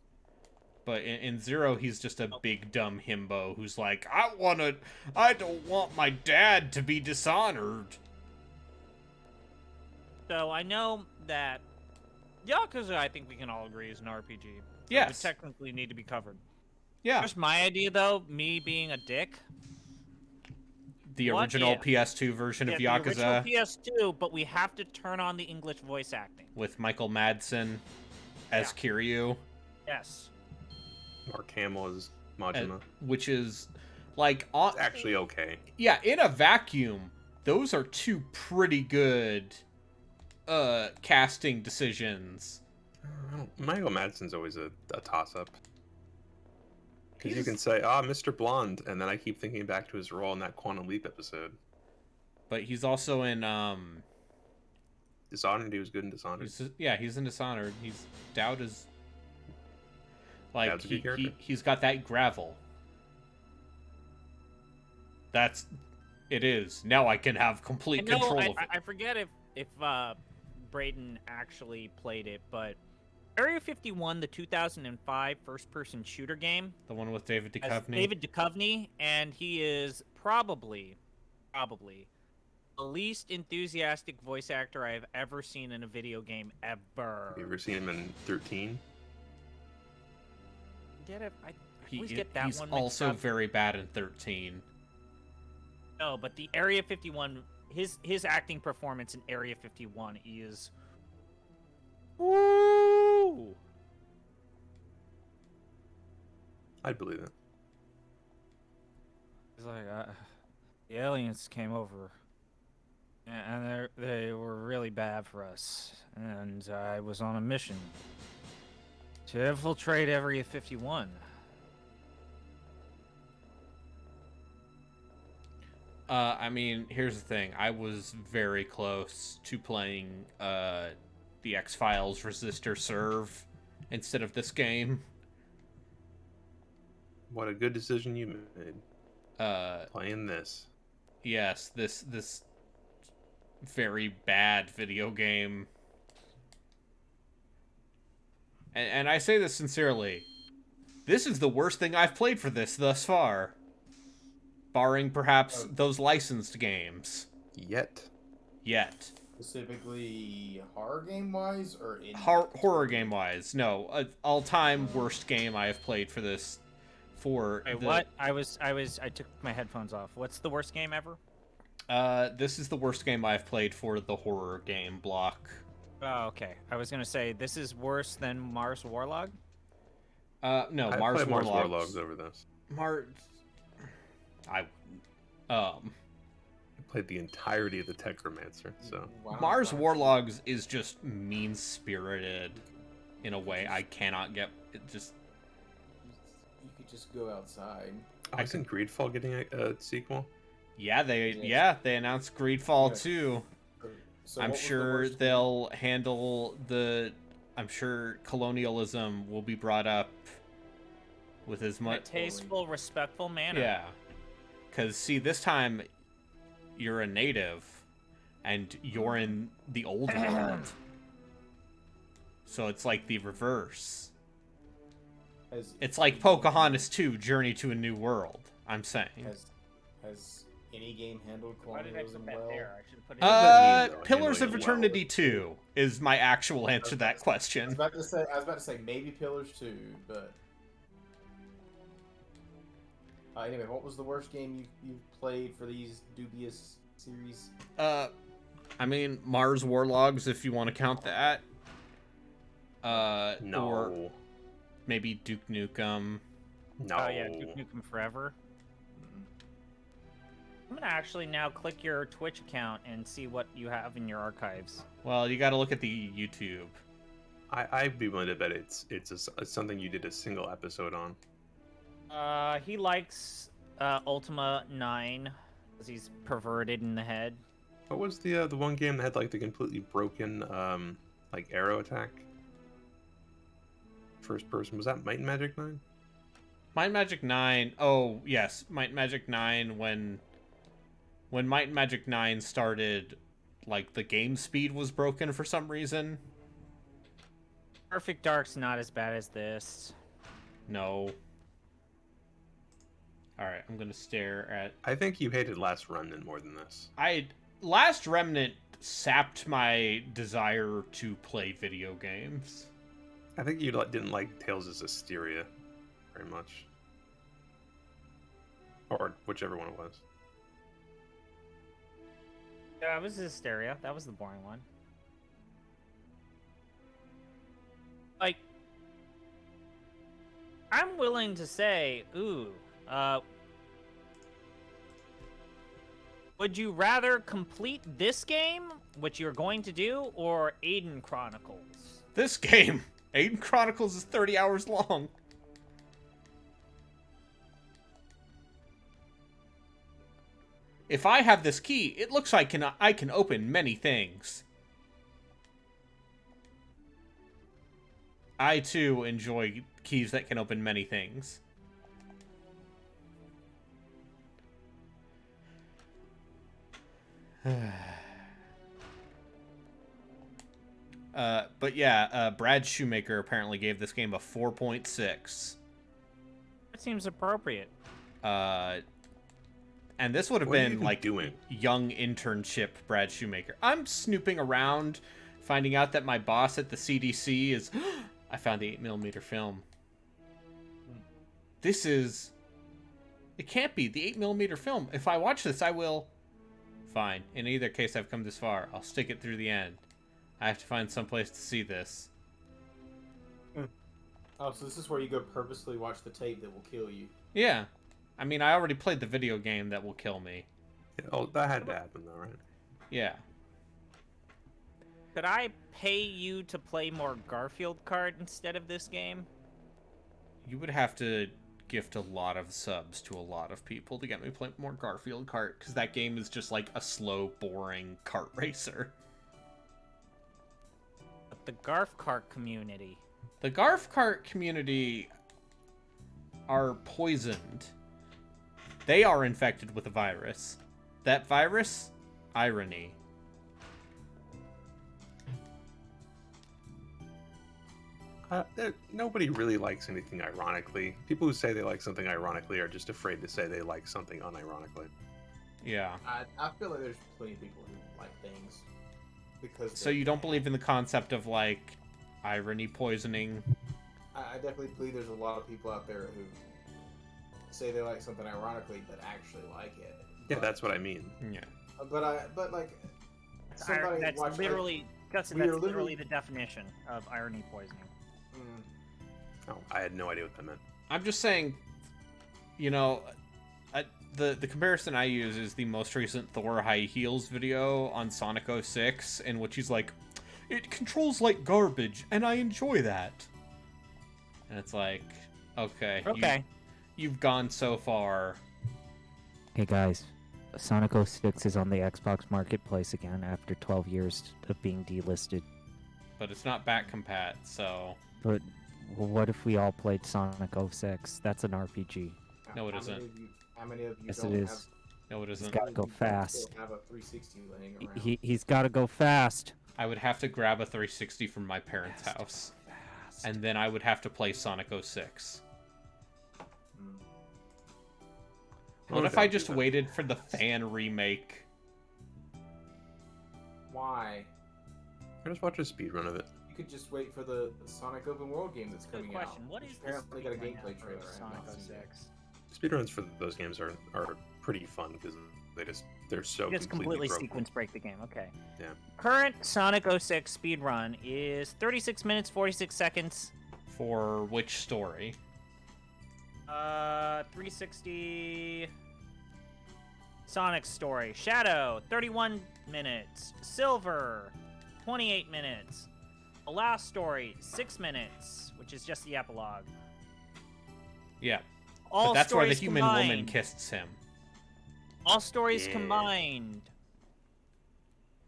But in Zero, he's just a big dumb himbo who's like, I don't want my dad to be dishonored. So I know that Yakuza, I think we can all agree, is an RPG. So Yes. It would technically need to be covered. Yeah. Just my idea, though, me being a dick. The What original if- PS2 version of Yakuza The original PS2, but we have to turn on the English voice acting. with Michael Madsen as Kiryu, Yes. Mark Hamill is Majima. which is like It's actually okay. yeah, in a vacuum, those are two pretty good casting decisions. Michael Madsen's always a toss-up. Because you He's- can say, Mr. Blonde, and then I keep thinking back to his role in that Quantum Leap episode. But he's also in Dishonored, he was good in Dishonored. he's in Dishonored. Dowd is like Dowd's a good character. he's got that gravel. It is. Now I can have complete control of it. I forget if Braden actually played it, but Area 51, the 2005 first-person shooter game, The one with David has Duchovny. David Duchovny, and he is probably the least enthusiastic voice actor I've ever seen in a video game ever. Have you ever seen him in 13? Get it? I always get that He's one mixed also up. very bad in 13. No, but the Area 51, his acting performance in Area 51 is woo. I'd believe it. It's like the aliens came over, and they were really bad for us. And I was on a mission to infiltrate Area 51. I mean, here's the thing. I was very close to playing the X-Files Resistor Serve instead of this game. What a good decision you made. Playing this. Yes, this very bad video game. And I say this sincerely. This is the worst thing I've played for this thus far. Barring perhaps those licensed games. Yet. Specifically horror game wise or in Horror game wise, no. All-time worst game I have played for this. Wait, what? I took my headphones off. What's the worst game ever? This is the worst game I've played for the horror game block. Oh, okay. I was gonna say this is worse than Mars Warlog. No, I Mars played Mars Warlogs. Warlogs over this. I played the entirety of the Techromancer, so Mars Warlogs is just mean-spirited in a way I cannot get. It just you could just go outside. Isn't Greedfall getting a sequel? they announced Greedfall 2. So I'm what was the sure worst they'll handle I'm sure colonialism will be brought up with as In a much tasteful, respectful manner. Yeah. Because, see, this time you're a native and you're in the old world. So it's like the reverse. It's like Pocahontas 2, Journey to a New World, I'm saying. Has any game handled Why did I colonialism put that well? there? I should have put it in. Pillars of Handling it Eternity 2 is my actual answer to that I was question. about to say maybe Pillars 2, but anyway, what was the worst game you played for these Dubious series? I mean, Mars Warlogs, if you want to count that. No. Or maybe Duke Nukem. No. Oh yeah, Duke Nukem Forever. I'm gonna actually now click your Twitch account and see what you have in your archives. Well, you got to look at the YouTube. I'd be willing to bet it's something you did a single episode on. He likes Ultima 9 because he's perverted in the head. What was the one game that had like the completely broken like arrow attack? First person, was that Might and Magic 9? Might and Magic 9. Oh, yes. Might and Magic 9 when Might and Magic 9 started, like, the game speed was broken for some reason. Perfect Dark's not as bad as this. No. Alright, I'm gonna stare at... I think you hated Last Remnant more than this. Last Remnant sapped my desire to play video games. I think you didn't like Tales' Hysteria very much. Or whichever one it was. Yeah, it was Hysteria. That was the boring one. Like, I'm willing to say, would you rather complete this game, which you're going to do, or Aiden Chronicles? This game! Aiden Chronicles is 30 hours long. If I have this key, it looks like I can open many things. I, too, enjoy keys that can open many things. But yeah, Brad Shoemaker apparently gave this game a 4.6. That seems appropriate. And this would have What are you been even like doing? young internship Brad Shoemaker. I'm snooping around, finding out that my boss at the CDC is... I found the 8mm film. This is... It can't be the 8mm film. If I watch this, I will... Fine. In either case, I've come this far. I'll stick it through the end. I have to find some place to see this. Oh, so this is where you go purposely watch the tape that will kill you. Yeah. I mean, I already played the video game that will kill me. Yeah, oh, that had to happen though, right? Yeah. Could I pay you to play more Garfield Kart instead of this game? You would have to gift a lot of subs to a lot of people to get me play more Garfield Kart, because that game is just like a slow, boring kart racer. But the Garf Kart community. The Garf Kart community are poisoned. They are infected with a virus. That virus? Irony. Nobody really likes anything ironically. People who say they like something ironically are just afraid to say they like something unironically. Yeah. I feel like there's plenty of people who like things because. So you don't believe in the concept of like irony poisoning? I definitely believe there's a lot of people out there who say they like something ironically but actually like it. Yeah, that's what I mean. Yeah. But like somebody That's watched, literally that's we are literally literally- the definition of irony poisoning. Oh, I had no idea what that meant. I'm just saying, you know, the comparison I use is the most recent Thor High Heels video on Sonic 06, in which he's like, it controls like garbage, and I enjoy that. And it's like, okay. Okay. You've gone so far. Hey guys, Sonic 06 is on the Xbox Marketplace again after 12 years of being delisted. But it's not back compat, so... But what if we all played Sonic 06? That's an RPG. No, it how isn't. How many of you Yes, don't it have? is. No, it He's isn't. got to go you don't fast. still have a 360 laying around. He's got to go fast. I would have to grab a 360 from my parents' house. And then I would have to play Sonic 06. What if I just waited for the fan remake? Why? I just watch a speedrun of it. You could just wait for the Sonic open world game that's Good coming question. out. What which is apparently got a this gameplay trailer? I have Sonic not seen it. 06? Speedruns for those games are pretty fun because they're so Just completely broken. sequence break the game. Okay. Yeah. Current Sonic 06 speedrun is 36 minutes 46 seconds. For which story? 360 Sonic story. Shadow 31 minutes. Silver 28 minutes. The last story 6 minutes, which is just the epilogue. Yeah. All But that's where the stories human combined. woman kisses him. All stories Yeah. combined.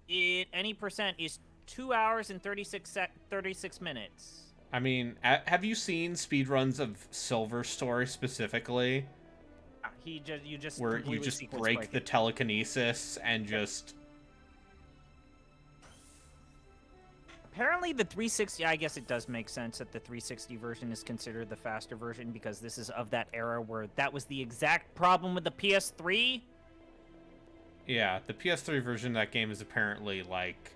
Any percent is 2 hours and 36 minutes. I mean, have you seen speedruns of Silver Story specifically? You just Where you completely just sequence break the it. telekinesis and just... Apparently the 360, I guess it does make sense that the 360 version is considered the faster version because this is of that era where that was the exact problem with the PS3. Yeah, the PS3 version of that game is apparently, like,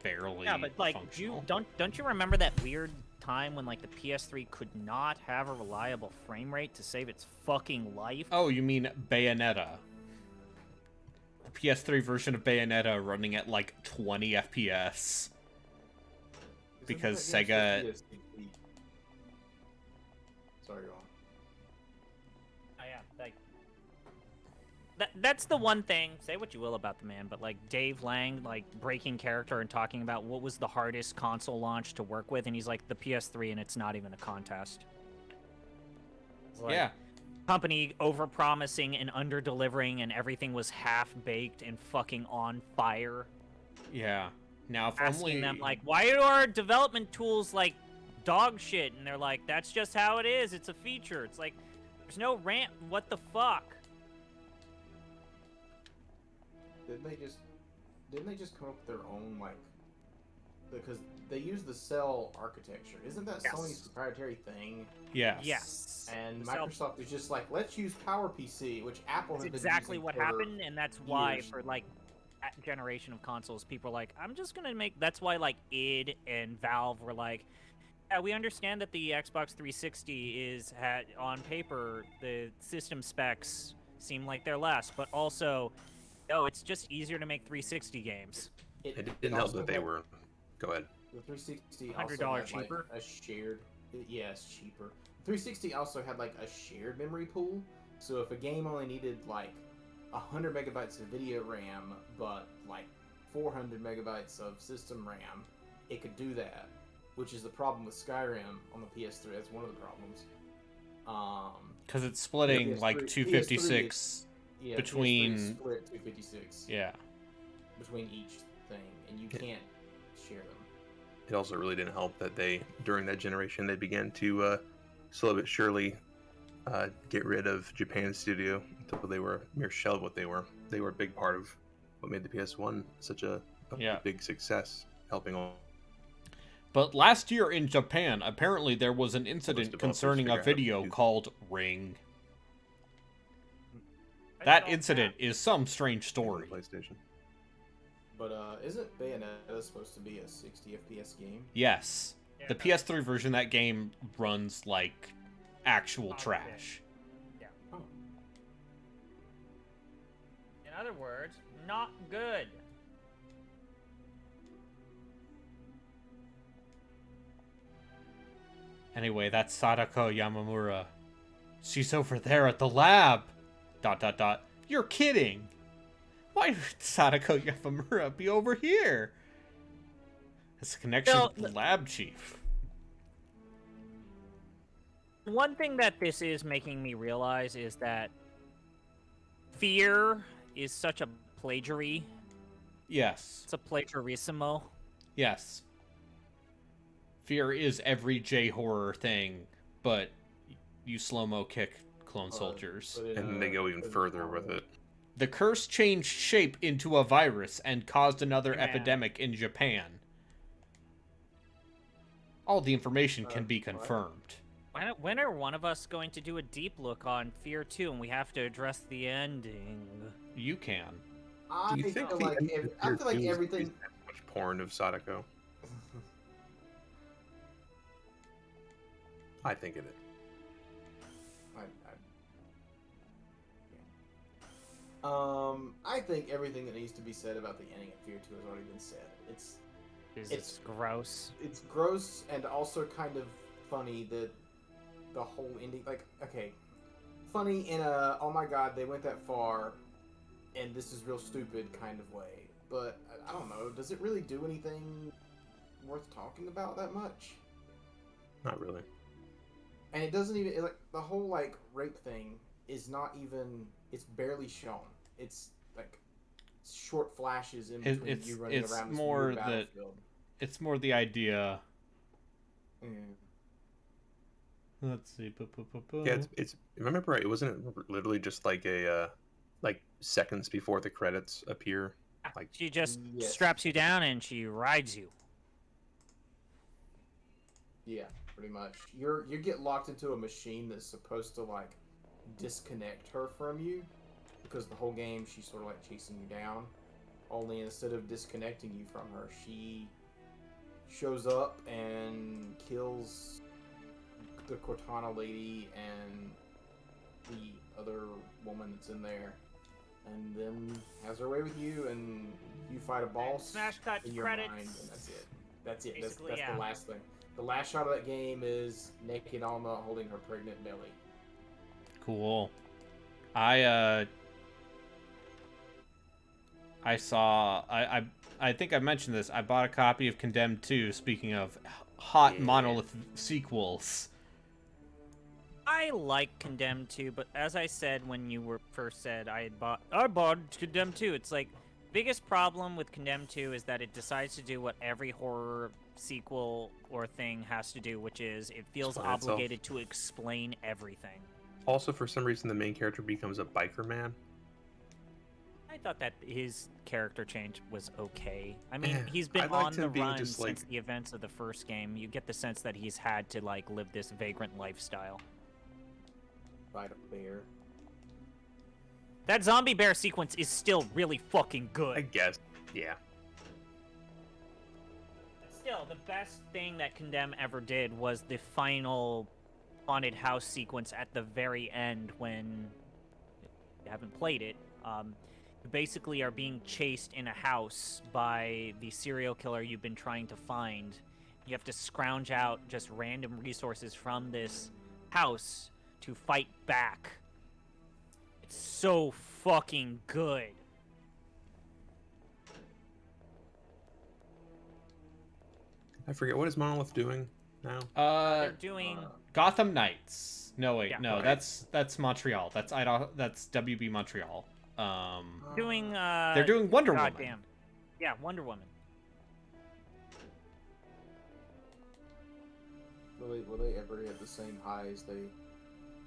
barely Yeah, but like, functional. don't you remember that weird time when like the PS3 could not have a reliable frame rate to save its fucking life? Oh, you mean Bayonetta. The PS3 version of Bayonetta running at, like, 20 FPS. Because Isn't that Sega... game supposed to be a sneak peek? Sorry, go on. Oh, yeah, like that's the one thing. Say what you will about the man, but like Dave Lang, like breaking character and talking about what was the hardest console launch to work with, and he's like the PS3, and it's not even a contest. It's like, Yeah. company over-promising and under-delivering, and everything was half-baked and fucking on fire. Yeah. Now, if Asking only... them like, why are our development tools like dog shit? And they're like, that's just how it is. It's a feature. It's like, there's no ramp. What the fuck? Didn't they just come up with their own, like, because they use the cell architecture? Isn't that Yes. Sony's proprietary thing? Yes. Yes. And The cell- Microsoft is just like, let's use PowerPC, which Apple That's has been exactly using what for happened, and that's why years. for like that generation of consoles, people are like, I'm just gonna make. That's why like id and Valve were like, yeah, we understand that the Xbox 360 is on paper the system specs seem like they're less, but also, no, it's just easier to make 360 games. It didn't help also that they had- were. Go ahead. The 360 $100 also had, cheaper? Like, a shared. Yes, cheaper. 360 also had like a shared memory pool. So if a game only needed like 100 megabytes of video RAM, but like 400 megabytes of system RAM, it could do that. Which is the problem with Skyrim on the PS3. That's one of the problems. Because it's splitting, PS3 like, 256 Yeah, between... PS3 is split 256 Yeah. between each thing, and you can't share them. It also really didn't help that during that generation, they began to slowly but surely get rid of Japan Studio until they were a mere shell of what they were. They were a big part of what made the PS1 such a Yeah. big success, helping all. But last year in Japan, apparently there was an incident developers concerning figure a out how to video use it. called Ring. I That don't incident have- is some strange on story. PlayStation. But isn't Bayonetta supposed to be a 60 FPS game? Yes. Yeah, The no. PS3 version, that game runs like actual trash. Oh. In other words, not good. Anyway, that's Sadako Yamamura. She's over there at the lab. ... You're kidding. Why would Sadako Yamamura be over here? It's a connection No, with the lab chief. One thing that this is making me realize is that fear is such a plagiary. Yes. It's a plagiarissimo. Yes. Fear is every J-horror thing, but you slow-mo kick clone soldiers. And they go even further with it. The curse changed shape into a virus and caused another Hey, man. epidemic in Japan. All the information can be what? confirmed. When are one of us going to do a deep look on Fear 2 and we have to address the ending? You can. I Do you think feel the like end of I Fear feel like 2 is everything. that much porn of Sadako? I think it is. I think everything that needs to be said about the ending of Fear 2 has already been said. It's gross. It's gross and also kind of funny that the whole ending, like, okay, funny in a oh my god they went that far, and this is real stupid kind of way. But I don't know. Does it really do anything worth talking about that much? Not really. And it doesn't even like the whole like rape thing is not even. It's barely shown. It's like short flashes in between It's- you running it's around this more weird that- battlefield. It's more the idea. Yeah. Let's see. Yeah, it's. If I remember right, it wasn't literally just like a, like seconds before the credits appear. Like, She just Yes. straps you down and she rides you. Yeah, pretty much. You get locked into a machine that's supposed to like disconnect her from you, because the whole game she's sort of like chasing you down. Only instead of disconnecting you from her, she shows up and kills the Cortana lady and the other woman that's in there, and then has her way with you, and you fight a boss Smash cut in your credits. mind, and that's it. That's it. That's Basically, yeah. the last thing. The last shot of that game is naked Alma holding her pregnant belly. Cool. I saw. I think I mentioned this. I bought a copy of Condemned 2. Speaking of hot Yeah. monolith sequels. I like Condemned 2, but as I said when you were first said I bought Condemned 2, it's like biggest problem with Condemned 2 is that it decides to do what every horror sequel or thing has to do, which is it feels Explain itself. obligated to explain everything. also, for some reason, the main character becomes a biker man. I thought that his character change was okay. I mean, Yeah, he's been I liked on the him being run just, like- since the events of the first game. You get the sense that he's had to like live this vagrant lifestyle. Fight a bear. That zombie bear sequence is still really fucking I good. guess. Yeah. Still, the best thing that Condemn ever did was the final haunted house sequence at the very end when you haven't played it. You basically are being chased in a house by the serial killer you've been trying to find. You have to scrounge out just random resources from this house to fight back. It's so fucking good. I forget, what is Monolith doing now? They're doing Gotham Knights. No wait, Yeah. no, Right. that's Montreal. That's WB Montreal. doing They're doing Wonder Woman. goddamn. Yeah, Wonder Woman. Will they ever hit the same high as they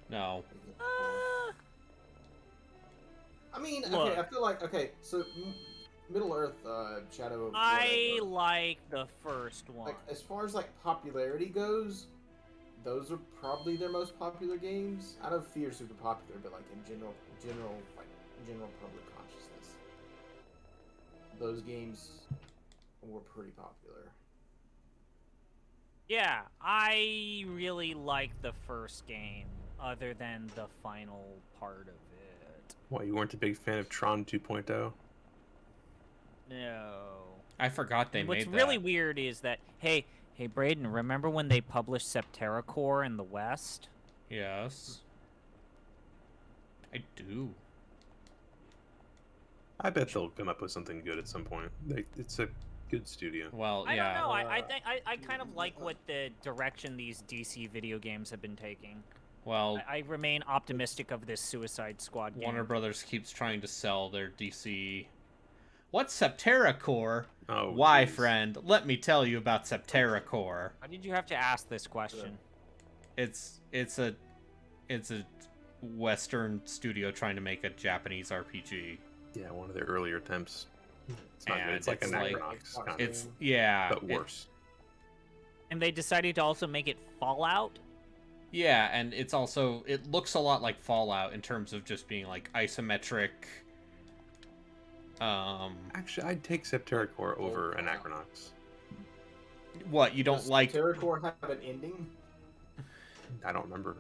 No. hit before? I mean, Look. okay, I feel like, okay, so Middle Earth, Shadow of I whatever. like the first one. Like as far as like popularity goes, those are probably their most popular games. I know Fear's super popular, but like in general public consciousness, those games were pretty popular. Yeah, I really like the first game, other than the final part of it. Why, you weren't a big fan of Tron 2.0? No. I forgot they What's made really that. weird is that, hey, Braden, remember when they published Septerra Core in the West? Yes. I do. I bet they'll come up with something good at some point. It's a good studio. Well, I yeah. don't know. I think I kind of like what the direction these DC video games have been taking. Well, I remain optimistic of this Suicide Squad game. Warner Brothers keeps trying to sell their DC. What's Septerra Core? Oh, Why, geez. friend? Let me tell you about Septerra Core. Why did you have to ask this question? It's a Western studio trying to make a Japanese RPG. Yeah, one of their earlier attempts. It's not good. And It's like it's an like- Anachronox kind of, It's yeah, but worse. And they decided to also make it Fallout? Yeah, and it looks a lot like Fallout in terms of just being like isometric. Actually, I'd take Septerra Core over Anachronox. What you don't Does like? Terracore have an ending? I don't remember.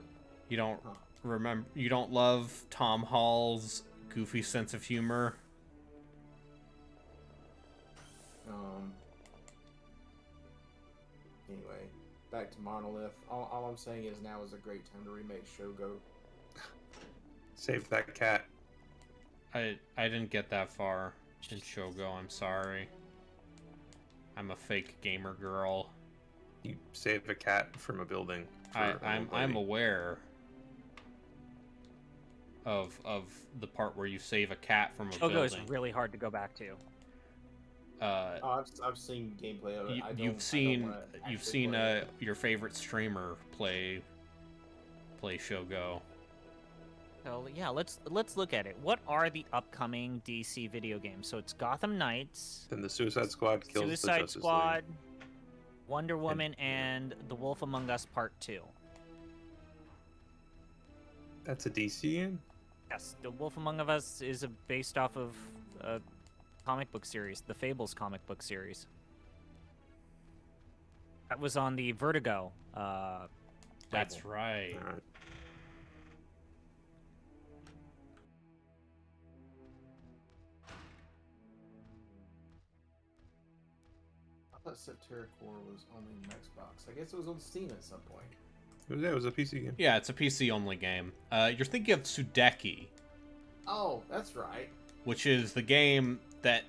You don't Huh. remember? You don't love Tom Hall's goofy sense of humor? Anyway, back to Monolith. All I'm saying is now is a great time to remake Shogo. Save that cat. I didn't get that far in Shogo. I'm sorry. I'm a fake gamer girl. You save a cat from a building. for an I'm old lady. aware of the part where you save a cat from a Shogo is building. really hard to go back to. I've seen gameplay of it. You've seen your favorite streamer play Shogo. So yeah, let's look at it. What are the upcoming DC video games? So it's Gotham Knights, Then the Suicide Squad kills the Suicide Justice Squad, League. Wonder Woman, and The Wolf Among Us Part 2. That's a DC game? Yes, The Wolf Among Us is based off of a comic book series, the Fables comic book series. That was on the Vertigo. That's label. right. All right. I thought Septerra Core was only on Xbox. I guess it was on Steam at some point. It was a PC game. Yeah, it's a PC only game. You're thinking of Sudeki, Oh, that's right. which is the game that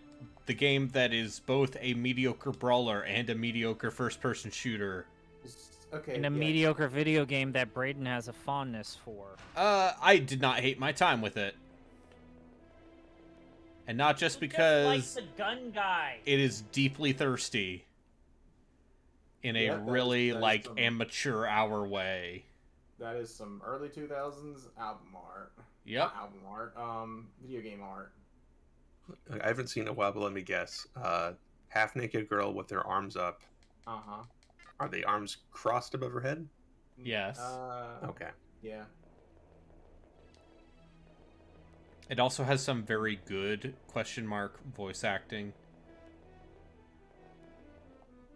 is both a mediocre brawler and a mediocre first-person shooter. Okay. In a yeah. mediocre video game that Braden has a fondness for. I did not hate my time with it. And not just because the gun guy. it is deeply thirsty in a Yeah, that is- really that is like some- amateur hour way. That is some early 2000s album art. Yep. Not album art. Video game art. I haven't seen it in a while, but let me guess. Half naked girl with their arms up. Uh huh. Are the arms crossed above her head? Yes. Okay. Yeah. It also has some very good voice acting.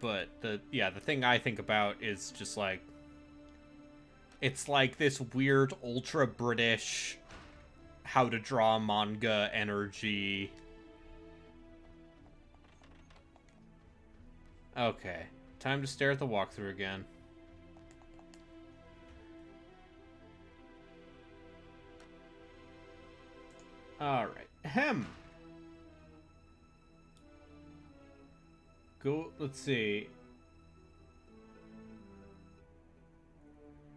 But the thing I think about is just like it's like this weird ultra British how to draw manga energy. Okay, time to stare at the walkthrough again. All right. Ahem. Go. Let's see.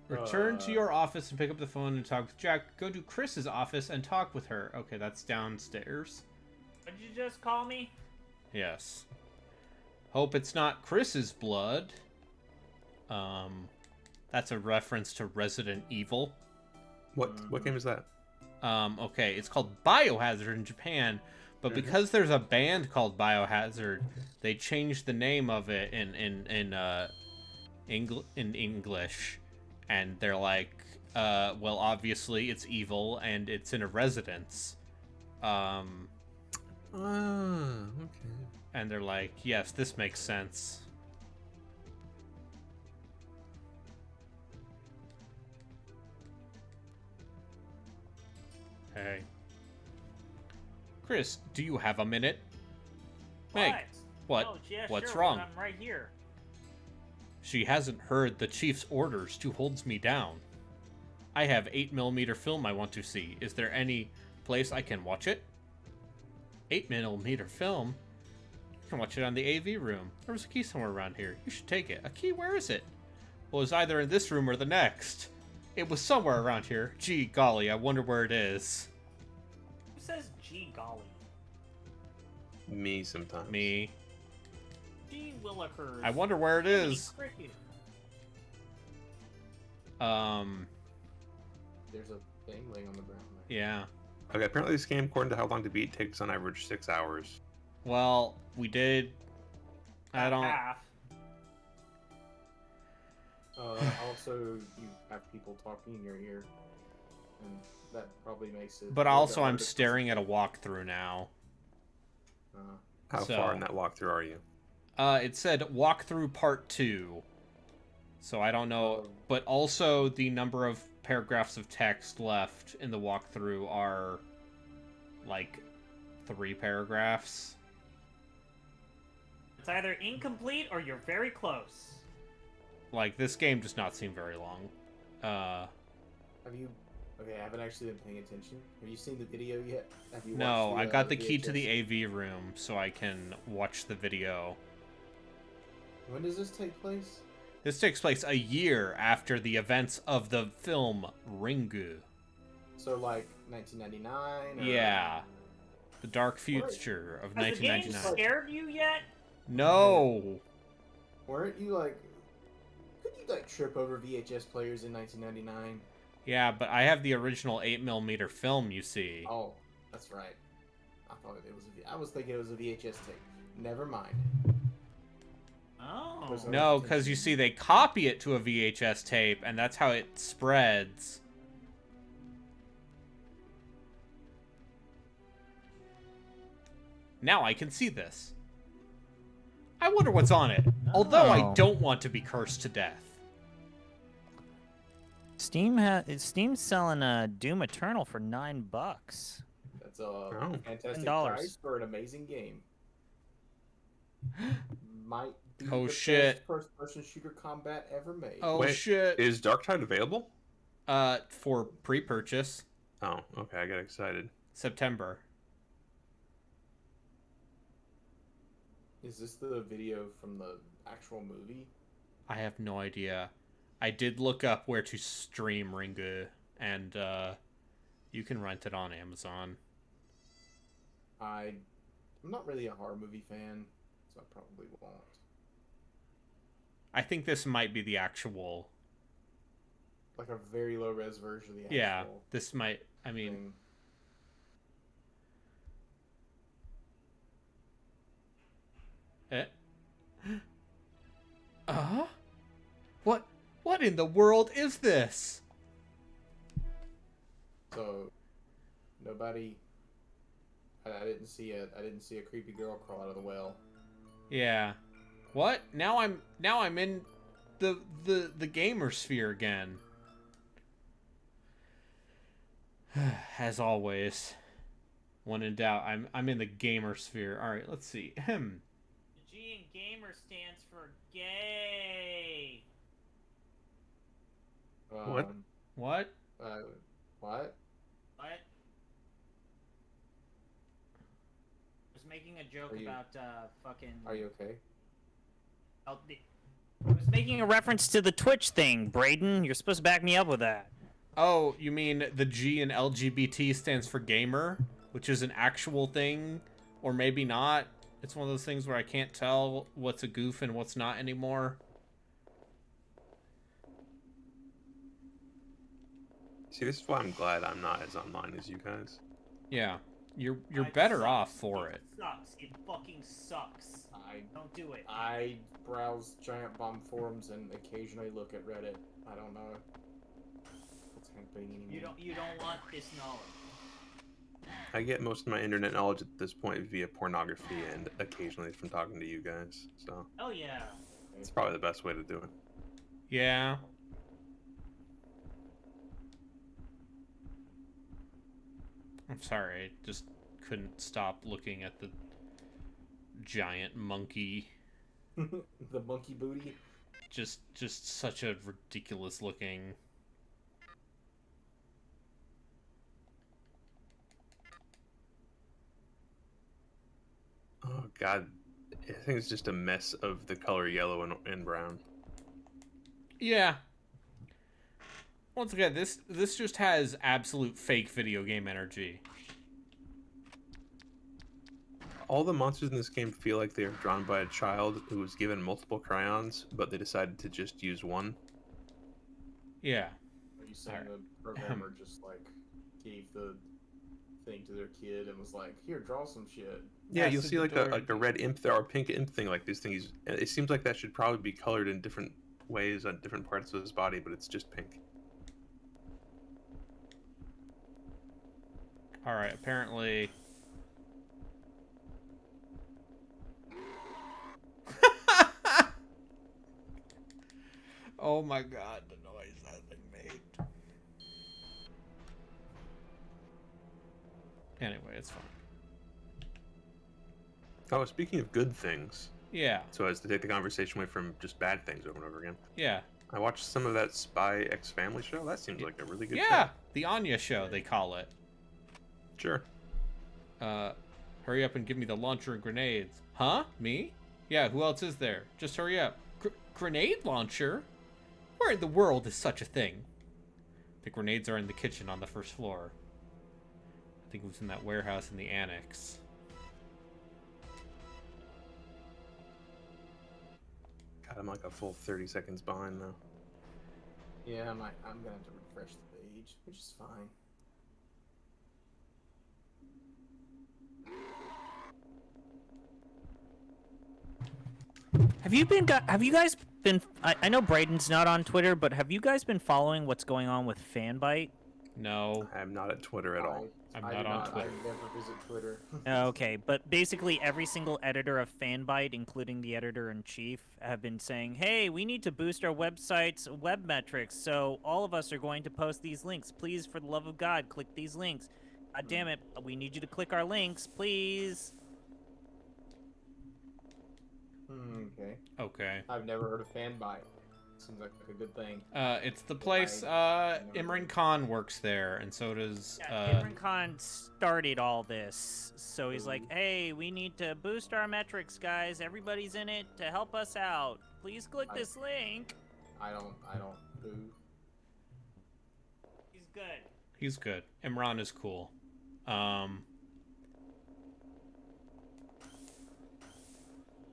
Return to your office and pick up the phone and talk with Jack. Go to Chris's office and talk with her. Okay, that's downstairs. What did you just call me? Yes. Hope it's not Chris's blood. That's a reference to Resident Evil. What game is that? Okay, it's called Biohazard in Japan, But because there's a band called Biohazard, they changed the name of it in English, and they're like, well, obviously it's evil and it's in a residence. Okay. And they're like, yes, this makes sense. Hey. Chris, do you have a minute? Meg, what? Oh, yeah, What's sure, wrong? I'm right here. She hasn't heard the chief's orders to hold me down. I have 8mm film I want to see. Is there any place I can watch it? 8mm film? You can watch it on the AV room. There was a key somewhere around here. You should take it. A key? Where is it? Well, it was either in this room or the next. It was somewhere around here. Gee golly, I wonder where it is. Who says gee golly? Me sometimes. Me. Gee willikers. I wonder where it is. Cricket. There's a thing laying on the ground there. Yeah. Okay, apparently this game, according to how long to beat, takes on average 6 hours. Well, we did... I don't... Half. Also, you have people talking in your ear, and that probably makes it. But a little also bit I'm harder to staring at a walkthrough now. How So- far in that walkthrough are you? It said walkthrough part 2. So I don't know. But also the number of paragraphs of text left in the walkthrough are like 3 paragraphs. It's either incomplete or you're very close. Like, this game does not seem very long. Have you? Okay, I haven't actually been paying attention. Have you seen the video yet? Have you No, watched I got the key VHS? to the AV room so I can watch the video. When does this take place? This takes place a year after the events of the film Ringu. So like 1999. Or... Yeah. The dark future of Has the game 1999. scared you yet? No! Weren't you like? Could you like trip over VHS players in 1999? Yeah, but I have the original 8mm film, you see. Oh, that's right. I thought it was. I was thinking it was a VHS tape. Never mind. Oh. Was No, because you see, they copy it to a VHS tape, and that's how it spreads. Now I can see this. I wonder what's on it. Although I Oh. don't want to be cursed to death. Steam's selling Doom Eternal for $9. That's a Oh. fantastic $10. price for an amazing game. Might be Oh, the shit. best first-person shooter combat ever made. Oh Wait, shit. Is Dark Tide available? For pre-purchase, Oh, okay, I got excited. September. Is this the video from the actual movie? I have no idea. I did look up where to stream Ringu, and you can rent it on Amazon. I'm not really a horror movie fan, so I probably won't. I think this might be the actual. Like a very low-res version of the actual Yeah, this might. I mean, thing. What in the world is this? So nobody. I didn't see a creepy girl crawl out of the well. Yeah. What? Now I'm in the gamer sphere again. As always. When in doubt, I'm in the gamer sphere. All right, let's see. The G in gamer stands for gay. What? What? What? What? I was making a joke Are you- about fucking. Are you okay? I was making a reference to the Twitch thing, Braden. You're supposed to back me up with that. Oh, you mean the G in LGBT stands for gamer, which is an actual thing, or maybe not. It's one of those things where I can't tell what's a goof and what's not anymore. See, this is why I'm glad I'm not as online as you guys. Yeah. You're It better sucks. off for it. Sucks. It fucking sucks. Don't do it. I browse Giant Bomb forums and occasionally look at Reddit. I don't know what's happening anymore. You don't want this knowledge. I get most of my internet knowledge at this point via pornography and occasionally from talking to you guys. So Oh yeah. it's probably the best way to do it. Yeah. I'm sorry, I just couldn't stop looking at the giant monkey. The monkey booty. Just such a ridiculous looking. Oh god, I think it's just a mess of the color yellow and brown. Yeah. Once again, this just has absolute fake video game energy. All the monsters in this game feel like they are drawn by a child who was given multiple crayons, but they decided to just use one. Yeah. Are you saying Alright. the programmer just like gave the thing to their kid and was like, "Here, draw some shit." Yeah, Yes, you'll it's see like a adorable. red imp there or a pink imp thing like this thing. It seems like that should probably be colored in different ways on different parts of his body, but it's just pink. Alright, apparently. Oh my god, the noise that thing made. Anyway, it's fine. Oh, speaking of good things, Yeah, so as to take the conversation away from just bad things over and over again, yeah. I watched some of that Spy X Family show. That seems like a really good Yeah, show. the Anya show, they call it. Sure. Hurry up and give me the launcher and grenades. Huh? Me? Yeah, who else is there? Just hurry up. Grenade launcher? Where in the world is such a thing? The grenades are in the kitchen on the first floor. I think it was in that warehouse in the annex. God, I'm like a full 30 seconds behind now. Yeah, I'm gonna have to refresh the page, which is fine. Have you guys been? I know Braden's not on Twitter, but have you guys been following what's going on with Fanbyte? No, I am not at Twitter at all. I'm I not do on Twitter. I never visit Twitter. Okay, but basically every single editor of Fanbyte, including the editor-in-chief, have been saying, hey, we need to boost our website's web metrics, so all of us are going to post these links. Please, for the love of God, click these links. God damn it, we need you to click our links, please. Okay. Okay. I've never heard of Fanbyte. Seems like a good thing. It's the place, Imran Khan works there, and so does, Yeah, Imran Khan started all this, so he's like, hey, we need to boost our metrics, guys. Everybody's in it to help us out. Please click this link. I don't do. He's good. he's good. Imran is cool.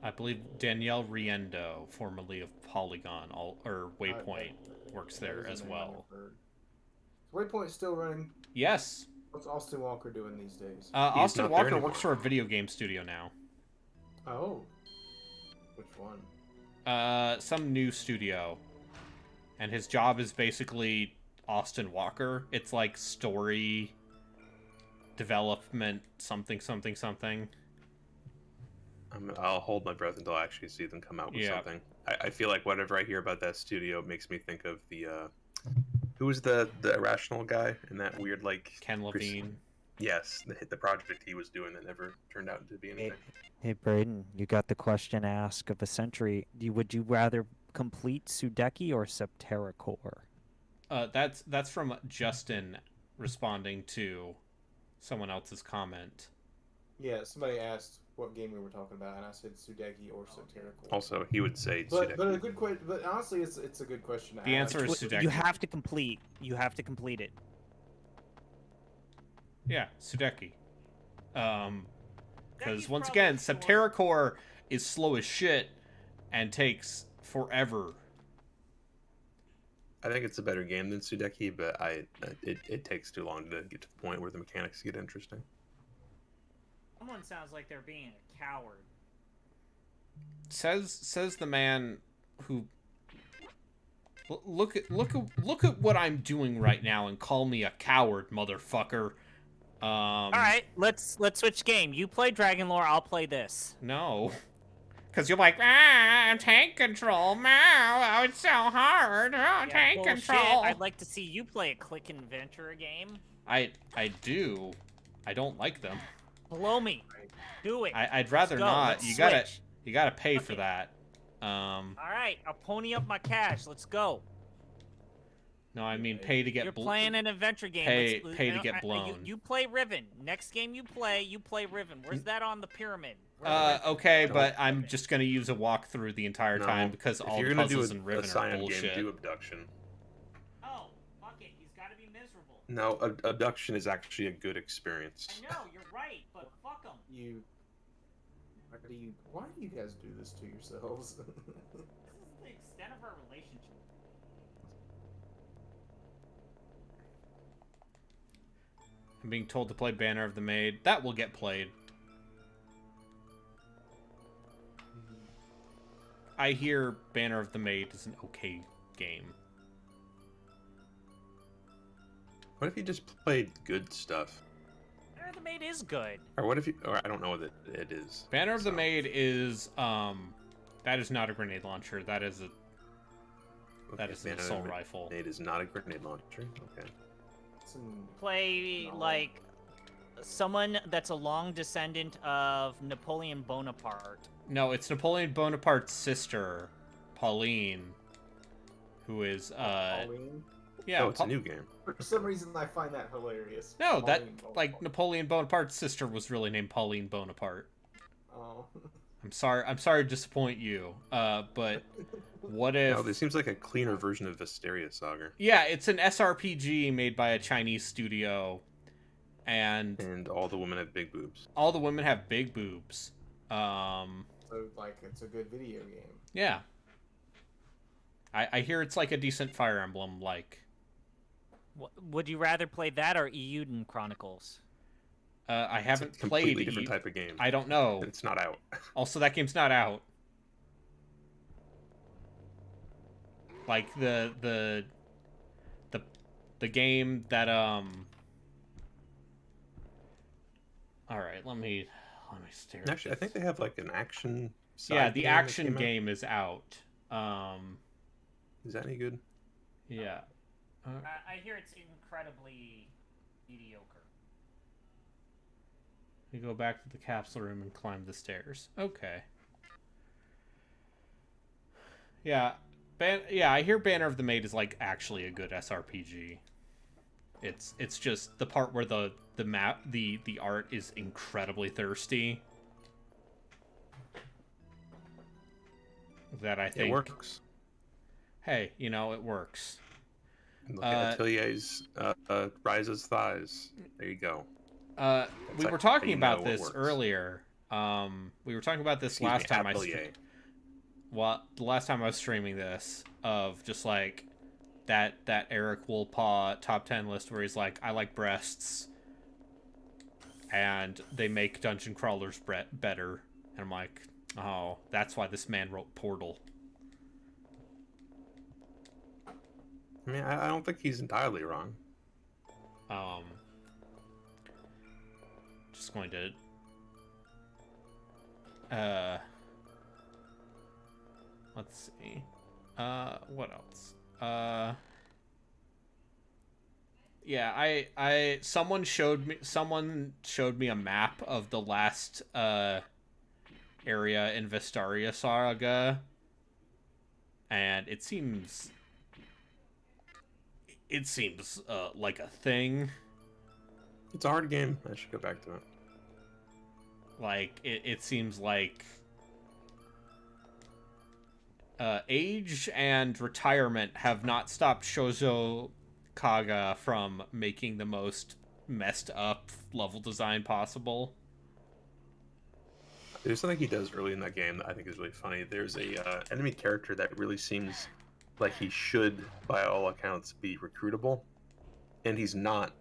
I believe Danielle Riendo, formerly of Polygon, or Waypoint, works there That is as a name well. I've heard. Waypoint's still running. Yes. What's Austin Walker doing these days? Austin not there Walker anymore. works for a video game studio now. Oh. Which one? Some new studio. And his job is basically Austin Walker. It's like story development something. I'll hold my breath until I actually see them come out with Yeah. something. I feel like whatever I hear about that studio makes me think of the who was the irrational guy in that weird like Ken Levine. Yes, the project he was doing that never turned out to be anything. Hey, Braden, you got the question ask of a century. Would you rather complete Sudeki or Septerracore? That's from Justin responding to someone else's comment. Yeah, somebody asked what game we were talking about, and I said Sudeki or Septerracore. Also, he would say But Sudeki. a good question. But honestly, it's a good question. To The ask. answer is Sudeki. You have to complete. You have to complete it. Yeah, Sudeki. Because Sudeki's once probably again, short. Septerracore is slow as shit and takes forever. I think it's a better game than Sudeki, but it takes too long to get to the point where the mechanics get interesting. Someone sounds like they're being a coward. Says the man who look at what I'm doing right now and call me a coward, motherfucker. All right, let's switch game. You play Dragon Lore, I'll play this. No. Because you're like, tank control, oh, it's so hard, tank Bullshit. control. I'd like to see you play a click and venture game. I do. I don't like them. Blow me. Do it. I'd rather Let's go. not. Let's You gotta pay for Okay. that. All right, I'll pony up my cash. Let's go. No, I mean pay to get You're playing an adventure game. pay to get blown. You play Riven. Next game you play Riven. Where's that on the pyramid? Where's Riven? Okay, but I'm just gonna use a walkthrough the entire time because if all you're the gonna do puzzles in a Riven are Scion bullshit. game, do abduction. Oh, fuck it. He's got to be miserable. No, abduction is actually a good experience. I know, you're right, but fuck him. Why do you guys do this to yourselves? This is the extent of our relationship. I'm being told to play Banner of the Maid. That will get played. I hear Banner of the Maid is an okay game. What if you just played good stuff? Banner of the Maid is good. Or what if you... Or I don't know what it is. Banner of the Maid is, that is not a grenade launcher. That is a, that is an Banner of assault the rifle. Maid is not a grenade launcher. Okay. Play No. like someone that's a long descendant of Napoleon Bonaparte. No, it's Napoleon Bonaparte's sister, Pauline, who is, Pauline? yeah. Oh, it's a new game. For some reason, I find that hilarious. No, that, Pauline, like, Napoleon Bonaparte's sister was really named Pauline Bonaparte. Oh. I'm sorry to disappoint you, but what if... No, this seems like a cleaner version of Visteria Saga. Yeah, it's an SRPG made by a Chinese studio, and all the women have big boobs. all the women have big boobs. So, like, it's a good video game. Yeah. I hear it's like a decent Fire Emblem, like. Would you rather play that or Euden Chronicles? I haven't It's a completely played different type of game. I don't know. It's not out. Also, that game's not out. Like the game that All right, let me stare. at Actually, I this. think they have like an action. Yeah, side the game that action came out. game is out. Is that any good? Yeah. I hear it's incredibly mediocre. We go back to the capsule room and climb the stairs. Okay. Yeah, I hear Banner of the Maid is like actually a good SRPG. It's just the part where the map the art is incredibly thirsty. That I think It works. Hey, it works. Look at Atelier's Rise's thighs. There you go. We like were talking how you about know what this works. earlier. We were talking about this Excuse last me, time Atelier. the last time I was streaming this, of just like that Eric Woolpaw top 10 list where he's like, I like breasts and they make dungeon crawlers better. And I'm like, oh, that's why this man wrote Portal. I mean, I don't think he's entirely wrong. Just going to let's see. What else? Yeah, someone showed me a map of the last area in Vistaria Saga, and it seems like a thing. It's a hard game. I should go back to it. Like it seems like age and retirement have not stopped Shoujo Kaga from making the most messed up level design possible. There's something he does early in that game that I think is really funny. There's a enemy character that really seems like he should, by all accounts, be recruitable, and he's not.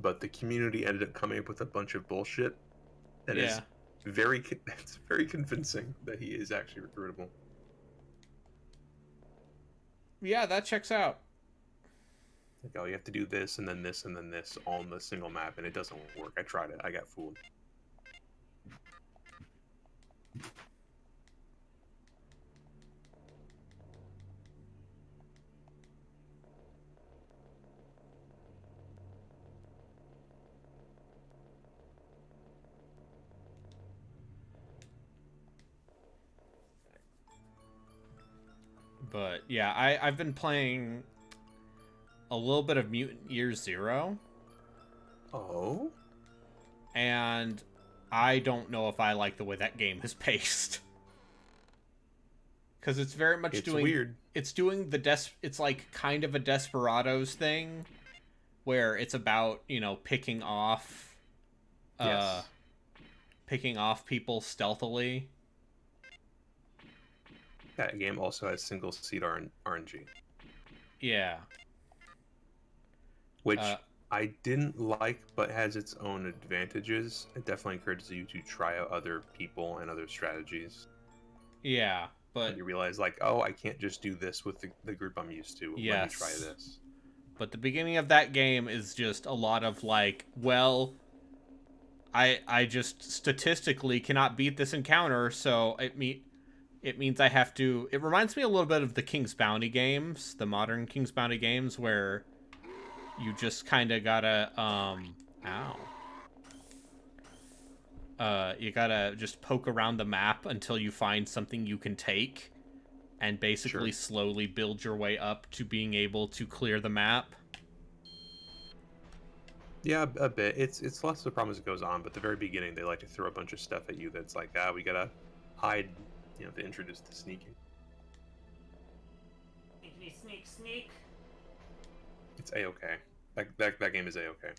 But the community ended up coming up with a bunch of bullshit And Yeah. it's very convincing that he is actually recruitable. Yeah, that checks out. Like, oh, you have to do this and then this and then this all in the single map, and it doesn't work. I tried it. I got fooled. But yeah, I've been playing a little bit of Mutant Year Zero, Oh? and I don't know if I like the way that game is paced. Because it's very much It's doing weird. it's doing it's like kind of a Desperados thing where it's about, you know, picking off Yes. people stealthily. That game also has single seed RNG, Yeah. which I didn't like, but has its own advantages. It definitely encourages you to try out other people and other strategies. Yeah, but And you realize, like, oh, I can't just do this with the group I'm used to. Let me try yes. this. But the beginning of that game is just a lot of like, well, I just statistically cannot beat this encounter, so it means I have to. It reminds me a little bit of the King's Bounty games, the modern King's Bounty games, where you just kind of gotta you gotta just poke around the map until you find something you can take, and basically Sure. slowly build your way up to being able to clear the map. Yeah, a bit. It's less of a problem as it goes on, but at the very beginning they like to throw a bunch of stuff at you that's like, we gotta hide, to introduce the sneaking. Sneaky sneak sneak. It's a-okay. That game is a-okay.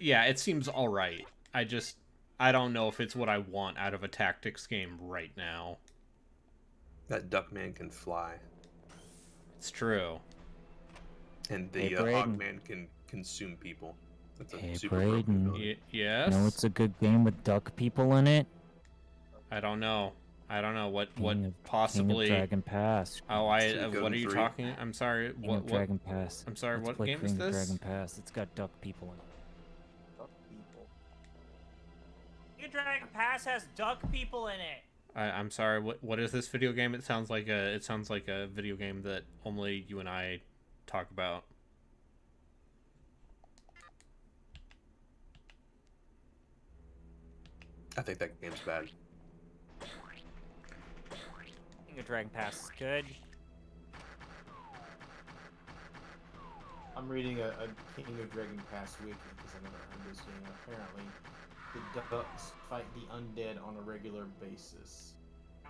Yeah, it seems all right. I don't know if it's what I want out of a tactics game right now. That Duckman can fly, It's true. and Hey, the Braden. Hogman can consume people. That's a Hey, super Braden. broken ability. Yes. You know it's a good game with duck people in it? I don't know. What King of possibly. Dragon Pass. Oh, Suikoden what are you 3. talking? I'm sorry. King What? of Dragon Pass. I'm sorry. Let's What play game King is of this? Dragon Pass. It's got duck people in it. Fuck people. Your Dragon Pass has duck people in it. I'm sorry. What is this video game? It sounds like a video game that only you and I talk about. I think that game's bad. King of Dragon Pass is good. I'm reading a King of Dragon Pass wiki because I never heard this game. Apparently, the ducks fight the undead on a regular basis.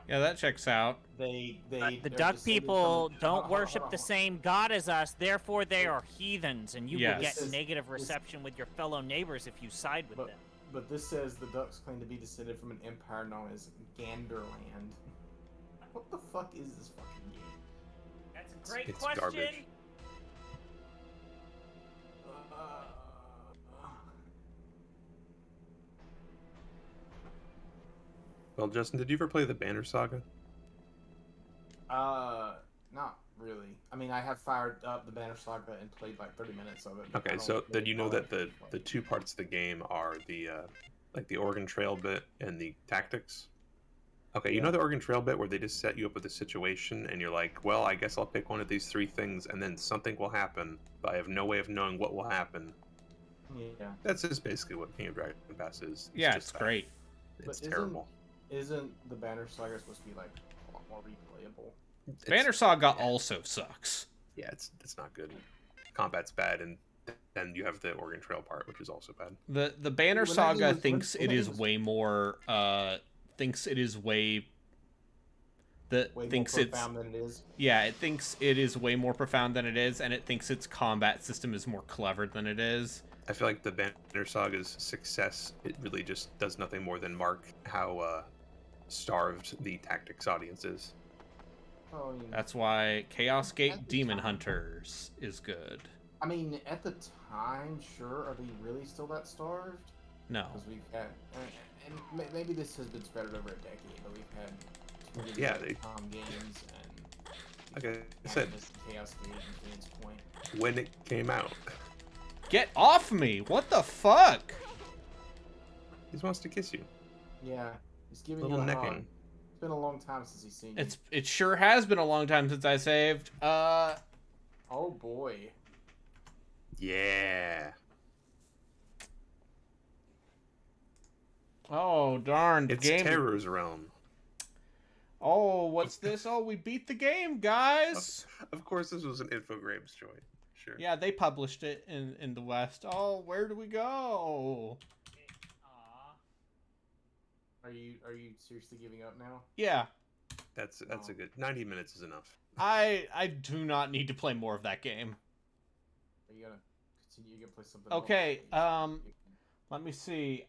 Yeah, that checks out. The The duck people don't worship the same god as us, therefore they are heathens, and you will Yes. get negative reception with your fellow neighbors if you side with them. But this says the ducks claim to be descended from an empire known as Ganderland. What the fuck is this fucking game? That's a great It's question. garbage. Well, Justin, did you ever play the Banner Saga? Not really. I mean, I have fired up the Banner Saga and played like 30 minutes of it. but I Okay, don't so then really you know follow that the it. two parts of the game are the like the Oregon Trail bit and the tactics. Okay, you know the Oregon Trail bit where they just set you up with a situation and you're like, well, I guess I'll pick one of these three things and then something will happen, but I have no way of knowing what will happen. Yeah. That's just basically what King of Dragon Pass is. Yeah, just it's that. great. It's But terrible. Isn't the Banner Saga supposed to be like a lot more replayable? Banner Saga also sucks. Yeah, it's not good. Combat's bad, and then you have the Oregon Trail part, which is also bad. The Banner When that Saga game was- thinks when it that is game was- way more thinks it is way Way thinks more it's profound than it is. yeah, it thinks it is way more profound than it is, and it thinks its combat system is more clever than it is. I feel like the Banner Saga's success, it really just does nothing more than mark how starved the tactics audience is. Oh, you know. That's why Chaos At Gate the Demon time. Hunters is good. I mean, at the time, sure. Are they really still that starved? No. Because we've had, and maybe this has been spread over a decade, but we've had two really Yeah, good games, and Like I said, this Chaos Gate and Phoenix Point. when it came out, Get off me! What the fuck? he just wants to kiss you. Yeah, he's giving Little you a hug. necking. It's been a long time since he's seen you. It sure has been a long time since I saved. Oh boy. Yeah. Oh darn! The It's game. Terror's Realm. Oh, what's this? Oh, we beat the game, guys. Of course, this was an Infogrames choice. Sure. Yeah, they published it in the West. Oh, where do we go? Aw. Are you seriously giving up now? Yeah, That's a good 90 minutes is enough. I do not need to play more of that game. Are you gonna continue? You gonna play something Okay, else? let me see.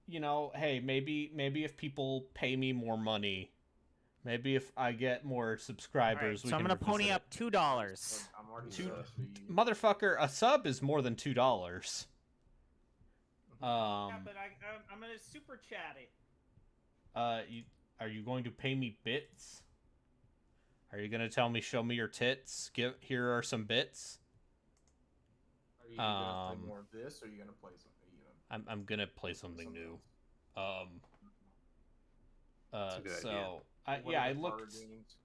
You know, hey, maybe if people pay me more money, maybe if I get more subscribers, So I'm gonna pony up $2. I'm already Two- subbed to you. Motherfucker, a sub is more than $2. Yeah, but I'm gonna super chat it. Are you going to pay me bits? Are you gonna tell me, show me your tits? Here are some bits. Are you gonna play more of this, or are you gonna play something? I'm gonna play something new. That's a good idea. So What yeah, are I the looked. horror games?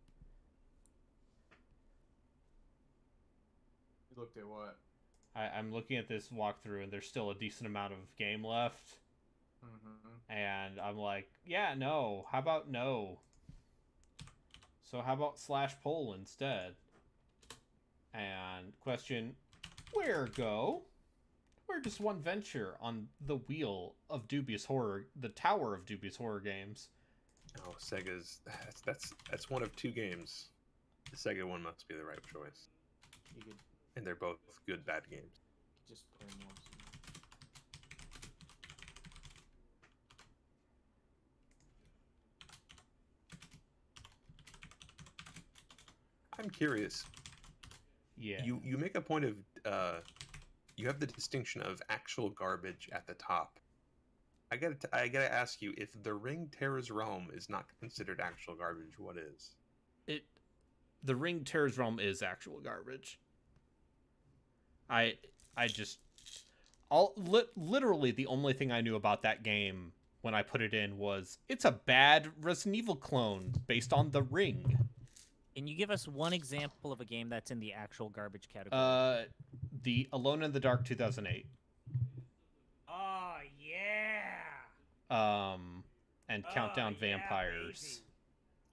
You looked at what? I'm looking at this walkthrough, and there's still a decent amount of game left. Mm-hmm. And I'm like, yeah, no. How about no? So how about /poll instead? And question, where go? Where does one venture on the wheel of dubious horror, the tower of dubious horror games? Oh, Sega's that's one of two games. The Sega one must be the right choice, You could and they're both good bad games. just play more. I'm curious. Yeah. You make a point of you have the distinction of actual garbage at the top. I gotta ask you, if the Ring Terror's Realm is not considered actual garbage, what is? The Ring Terror's Realm is actual garbage. I just literally the only thing I knew about that game when I put it in was it's a bad Resident Evil clone based on The Ring. Can you give us one example of a game that's in the actual garbage category? The Alone in the Dark 2008. Oh yeah. And Oh, Countdown yeah, Vampires.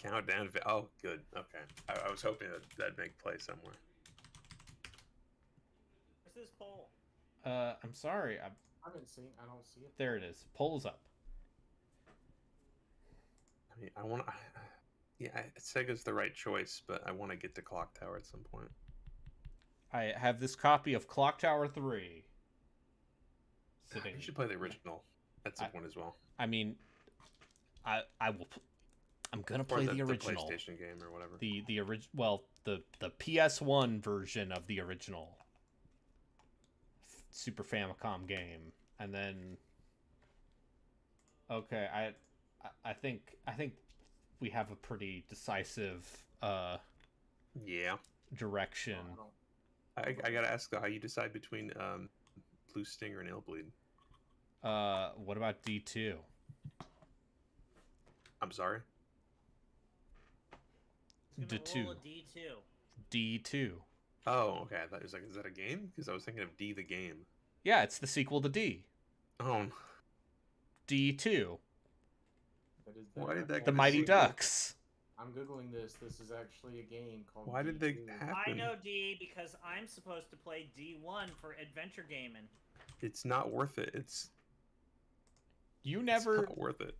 Countdown. Oh, good. Okay. I was hoping that'd make play somewhere. Where's this poll? I'm sorry. I don't see it. There it is. Polls up. I mean, I want to. Yeah, Sega's the right choice, but I want to get to Clock Tower at some point. I have this copy of Clock Tower 3. Sitting. You should play the original at some point as well. I mean, I will. I'm gonna Or play the original. The PlayStation game or whatever. The original. Well, the PS1 version of the original Super Famicom game, and then. Okay, I think we have a pretty decisive Yeah. direction. I gotta ask though, how you decide between Blue Stinger and Illbleed? What about D2? I'm sorry. It's gonna D2. roll a D2. D2. Oh, okay. I thought it was like, is that a game? Because I was thinking of D the game. Yeah, it's the sequel to D. Oh, D2. Why did that The get a Mighty sequel? Ducks. I'm googling this. This is actually a game called. Why did they D2. have- I know D because I'm supposed to play D1 for adventure gaming. It's not worth it. It's You not worth it.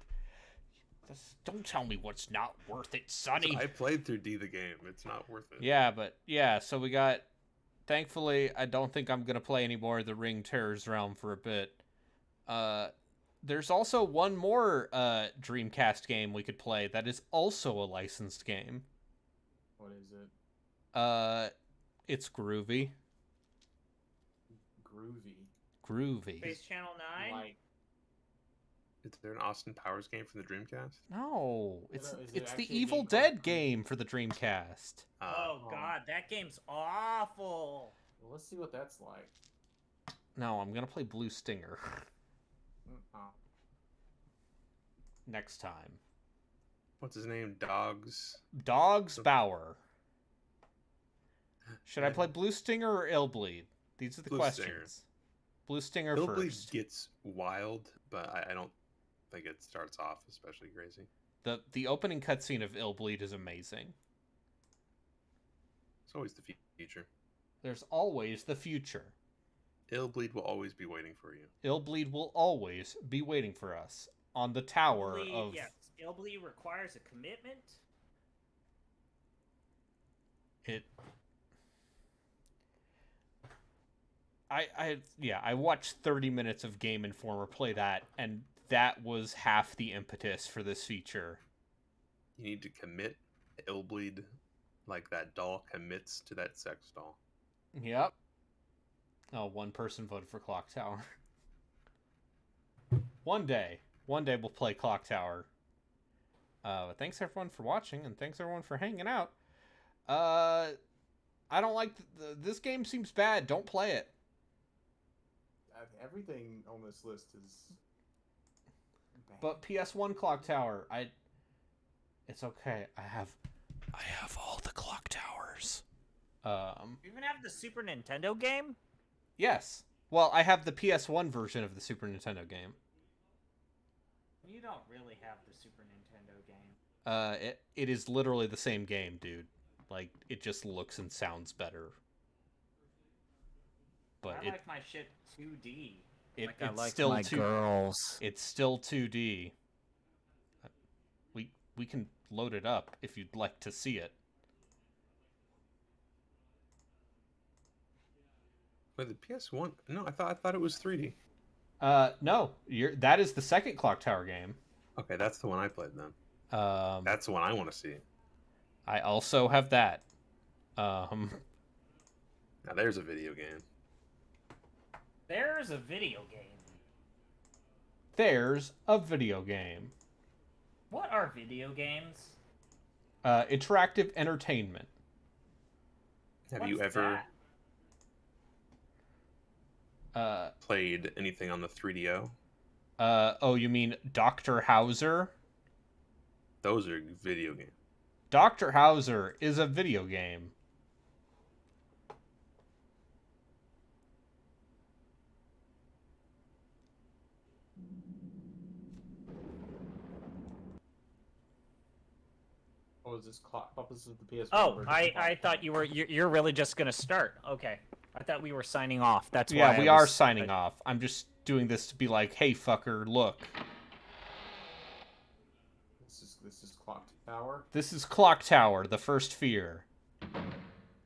Don't tell me what's not worth it, Sonny. I played through D the game. It's not worth it. Yeah, but yeah, so we got. Thankfully, I don't think I'm gonna play any more of the Ring Terror's Realm for a bit. There's also one more Dreamcast game we could play that is also a licensed game. What is it? It's Groovy. Groovy. Groovy. Space Channel 9? Like, Is there an Austin Powers game from the Dreamcast? No, Is it it's the actually a Evil game called Dead Groovy? game for the Dreamcast. Oh god, that game's awful. well, let's see what that's like. No, I'm gonna play Blue Stinger Oh. next time. What's his name? Dogs. Dogs Bauer. Should I play Blue Stinger or Illbleed? These are the Blue questions. Stinger. Blue Stinger Hillbilly first. gets wild, but I don't think it starts off especially crazy. The opening cutscene of Illbleed is amazing. It's always the future. There's always the future. Illbleed will always be waiting for you. Illbleed will always be waiting for us on the tower of... Yes, Illbleed requires a commitment. It... I watched 30 minutes of Game Informer play that, and that was half the impetus for this feature. You need to commit Illbleed like that doll commits to that sex doll. Yep. Oh, one person voted for Clock Tower. One day we'll play Clock Tower. Thanks everyone for watching, and thanks everyone for hanging out. I don't like this game. Seems bad. Don't play it. Everything on this list is bad. But PS1 Clock Tower, it's okay. I have all the Clock Towers. You even have the Super Nintendo game? Yes. Well, I have the PS1 version of the Super Nintendo game. You don't really have the Super Nintendo game. It is literally the same game, dude. Like, it just looks and sounds better. But I like my shit 2D. it's I like still my girls. It's still 2D. We can load it up if you'd like to see it. Wait, the PS1? No, I thought it was 3D. No, that is the second Clock Tower game. Okay, that's the one I played then. That's the one I want to see. I also have that. Now there's a video game. There's a video game. There's a video game. What are video games? Interactive entertainment. Have you What's ever that? played anything on the 3DO? Oh, you mean Dr. Hauser? Those are video games. Dr. Hauser is a video game. Oh, is this clock? Oh, this is the PS1 Oh, version. I thought you're really just gonna start. Okay, I thought we were signing off. That's why. Yeah, we are signing off. I'm just doing this to be like, hey, fucker, look. This is Clock Tower. This is Clock Tower, the first Fear,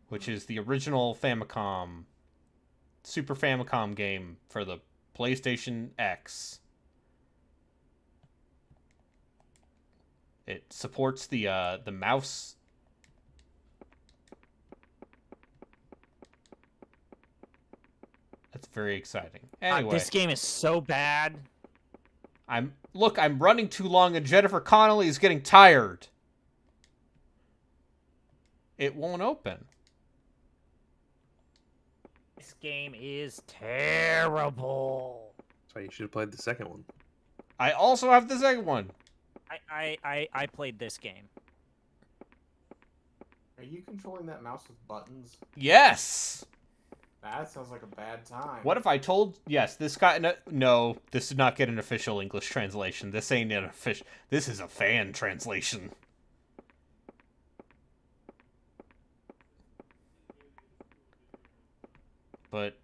which is the original Famicom, Super Famicom game for the PlayStation X. It supports the mouse. That's very exciting. Anyway, this game is so bad. I'm running too long, and Jennifer Connelly is getting tired. It won't open. This game is terrible. That's why you should have played the second one. I also have the second one. I played this game. Are you controlling that mouse with buttons? Yes. That sounds like a bad time. What if I told? Yes, this guy. No, this did not get an official English translation. This ain't an official. This is a fan translation. But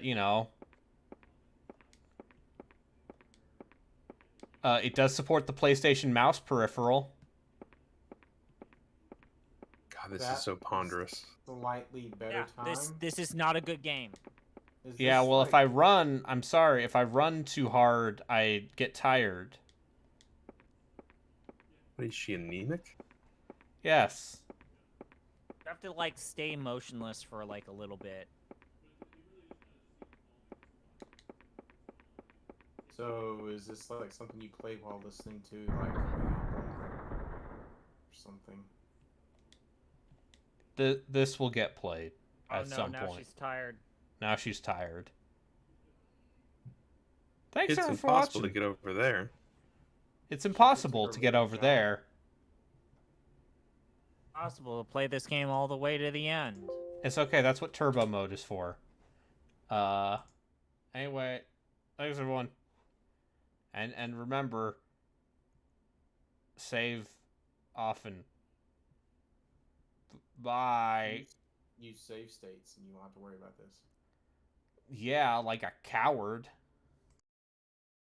you know, it does support the PlayStation mouse peripheral. God, this That is so ponderous. Slightly better Yeah, time. this is not a good game. Is Yeah, this, well, like, if I run, I'm sorry, if I run too hard, I get tired. What is she, anemic? Yes. You have to like stay motionless for like a little bit. So is this like something you play while listening to like an album or something? This will get played Oh at no, some now point. she's tired. Now she's tired. Thanks It's everyone for impossible to watching. get over there. It's impossible to get over job. there. Possible to play this game all the way to the end. It's okay. That's what turbo mode is for. Anyway, thanks everyone. And remember, save often. Bye. Use save states, and you won't have to worry about this. Yeah, like a coward.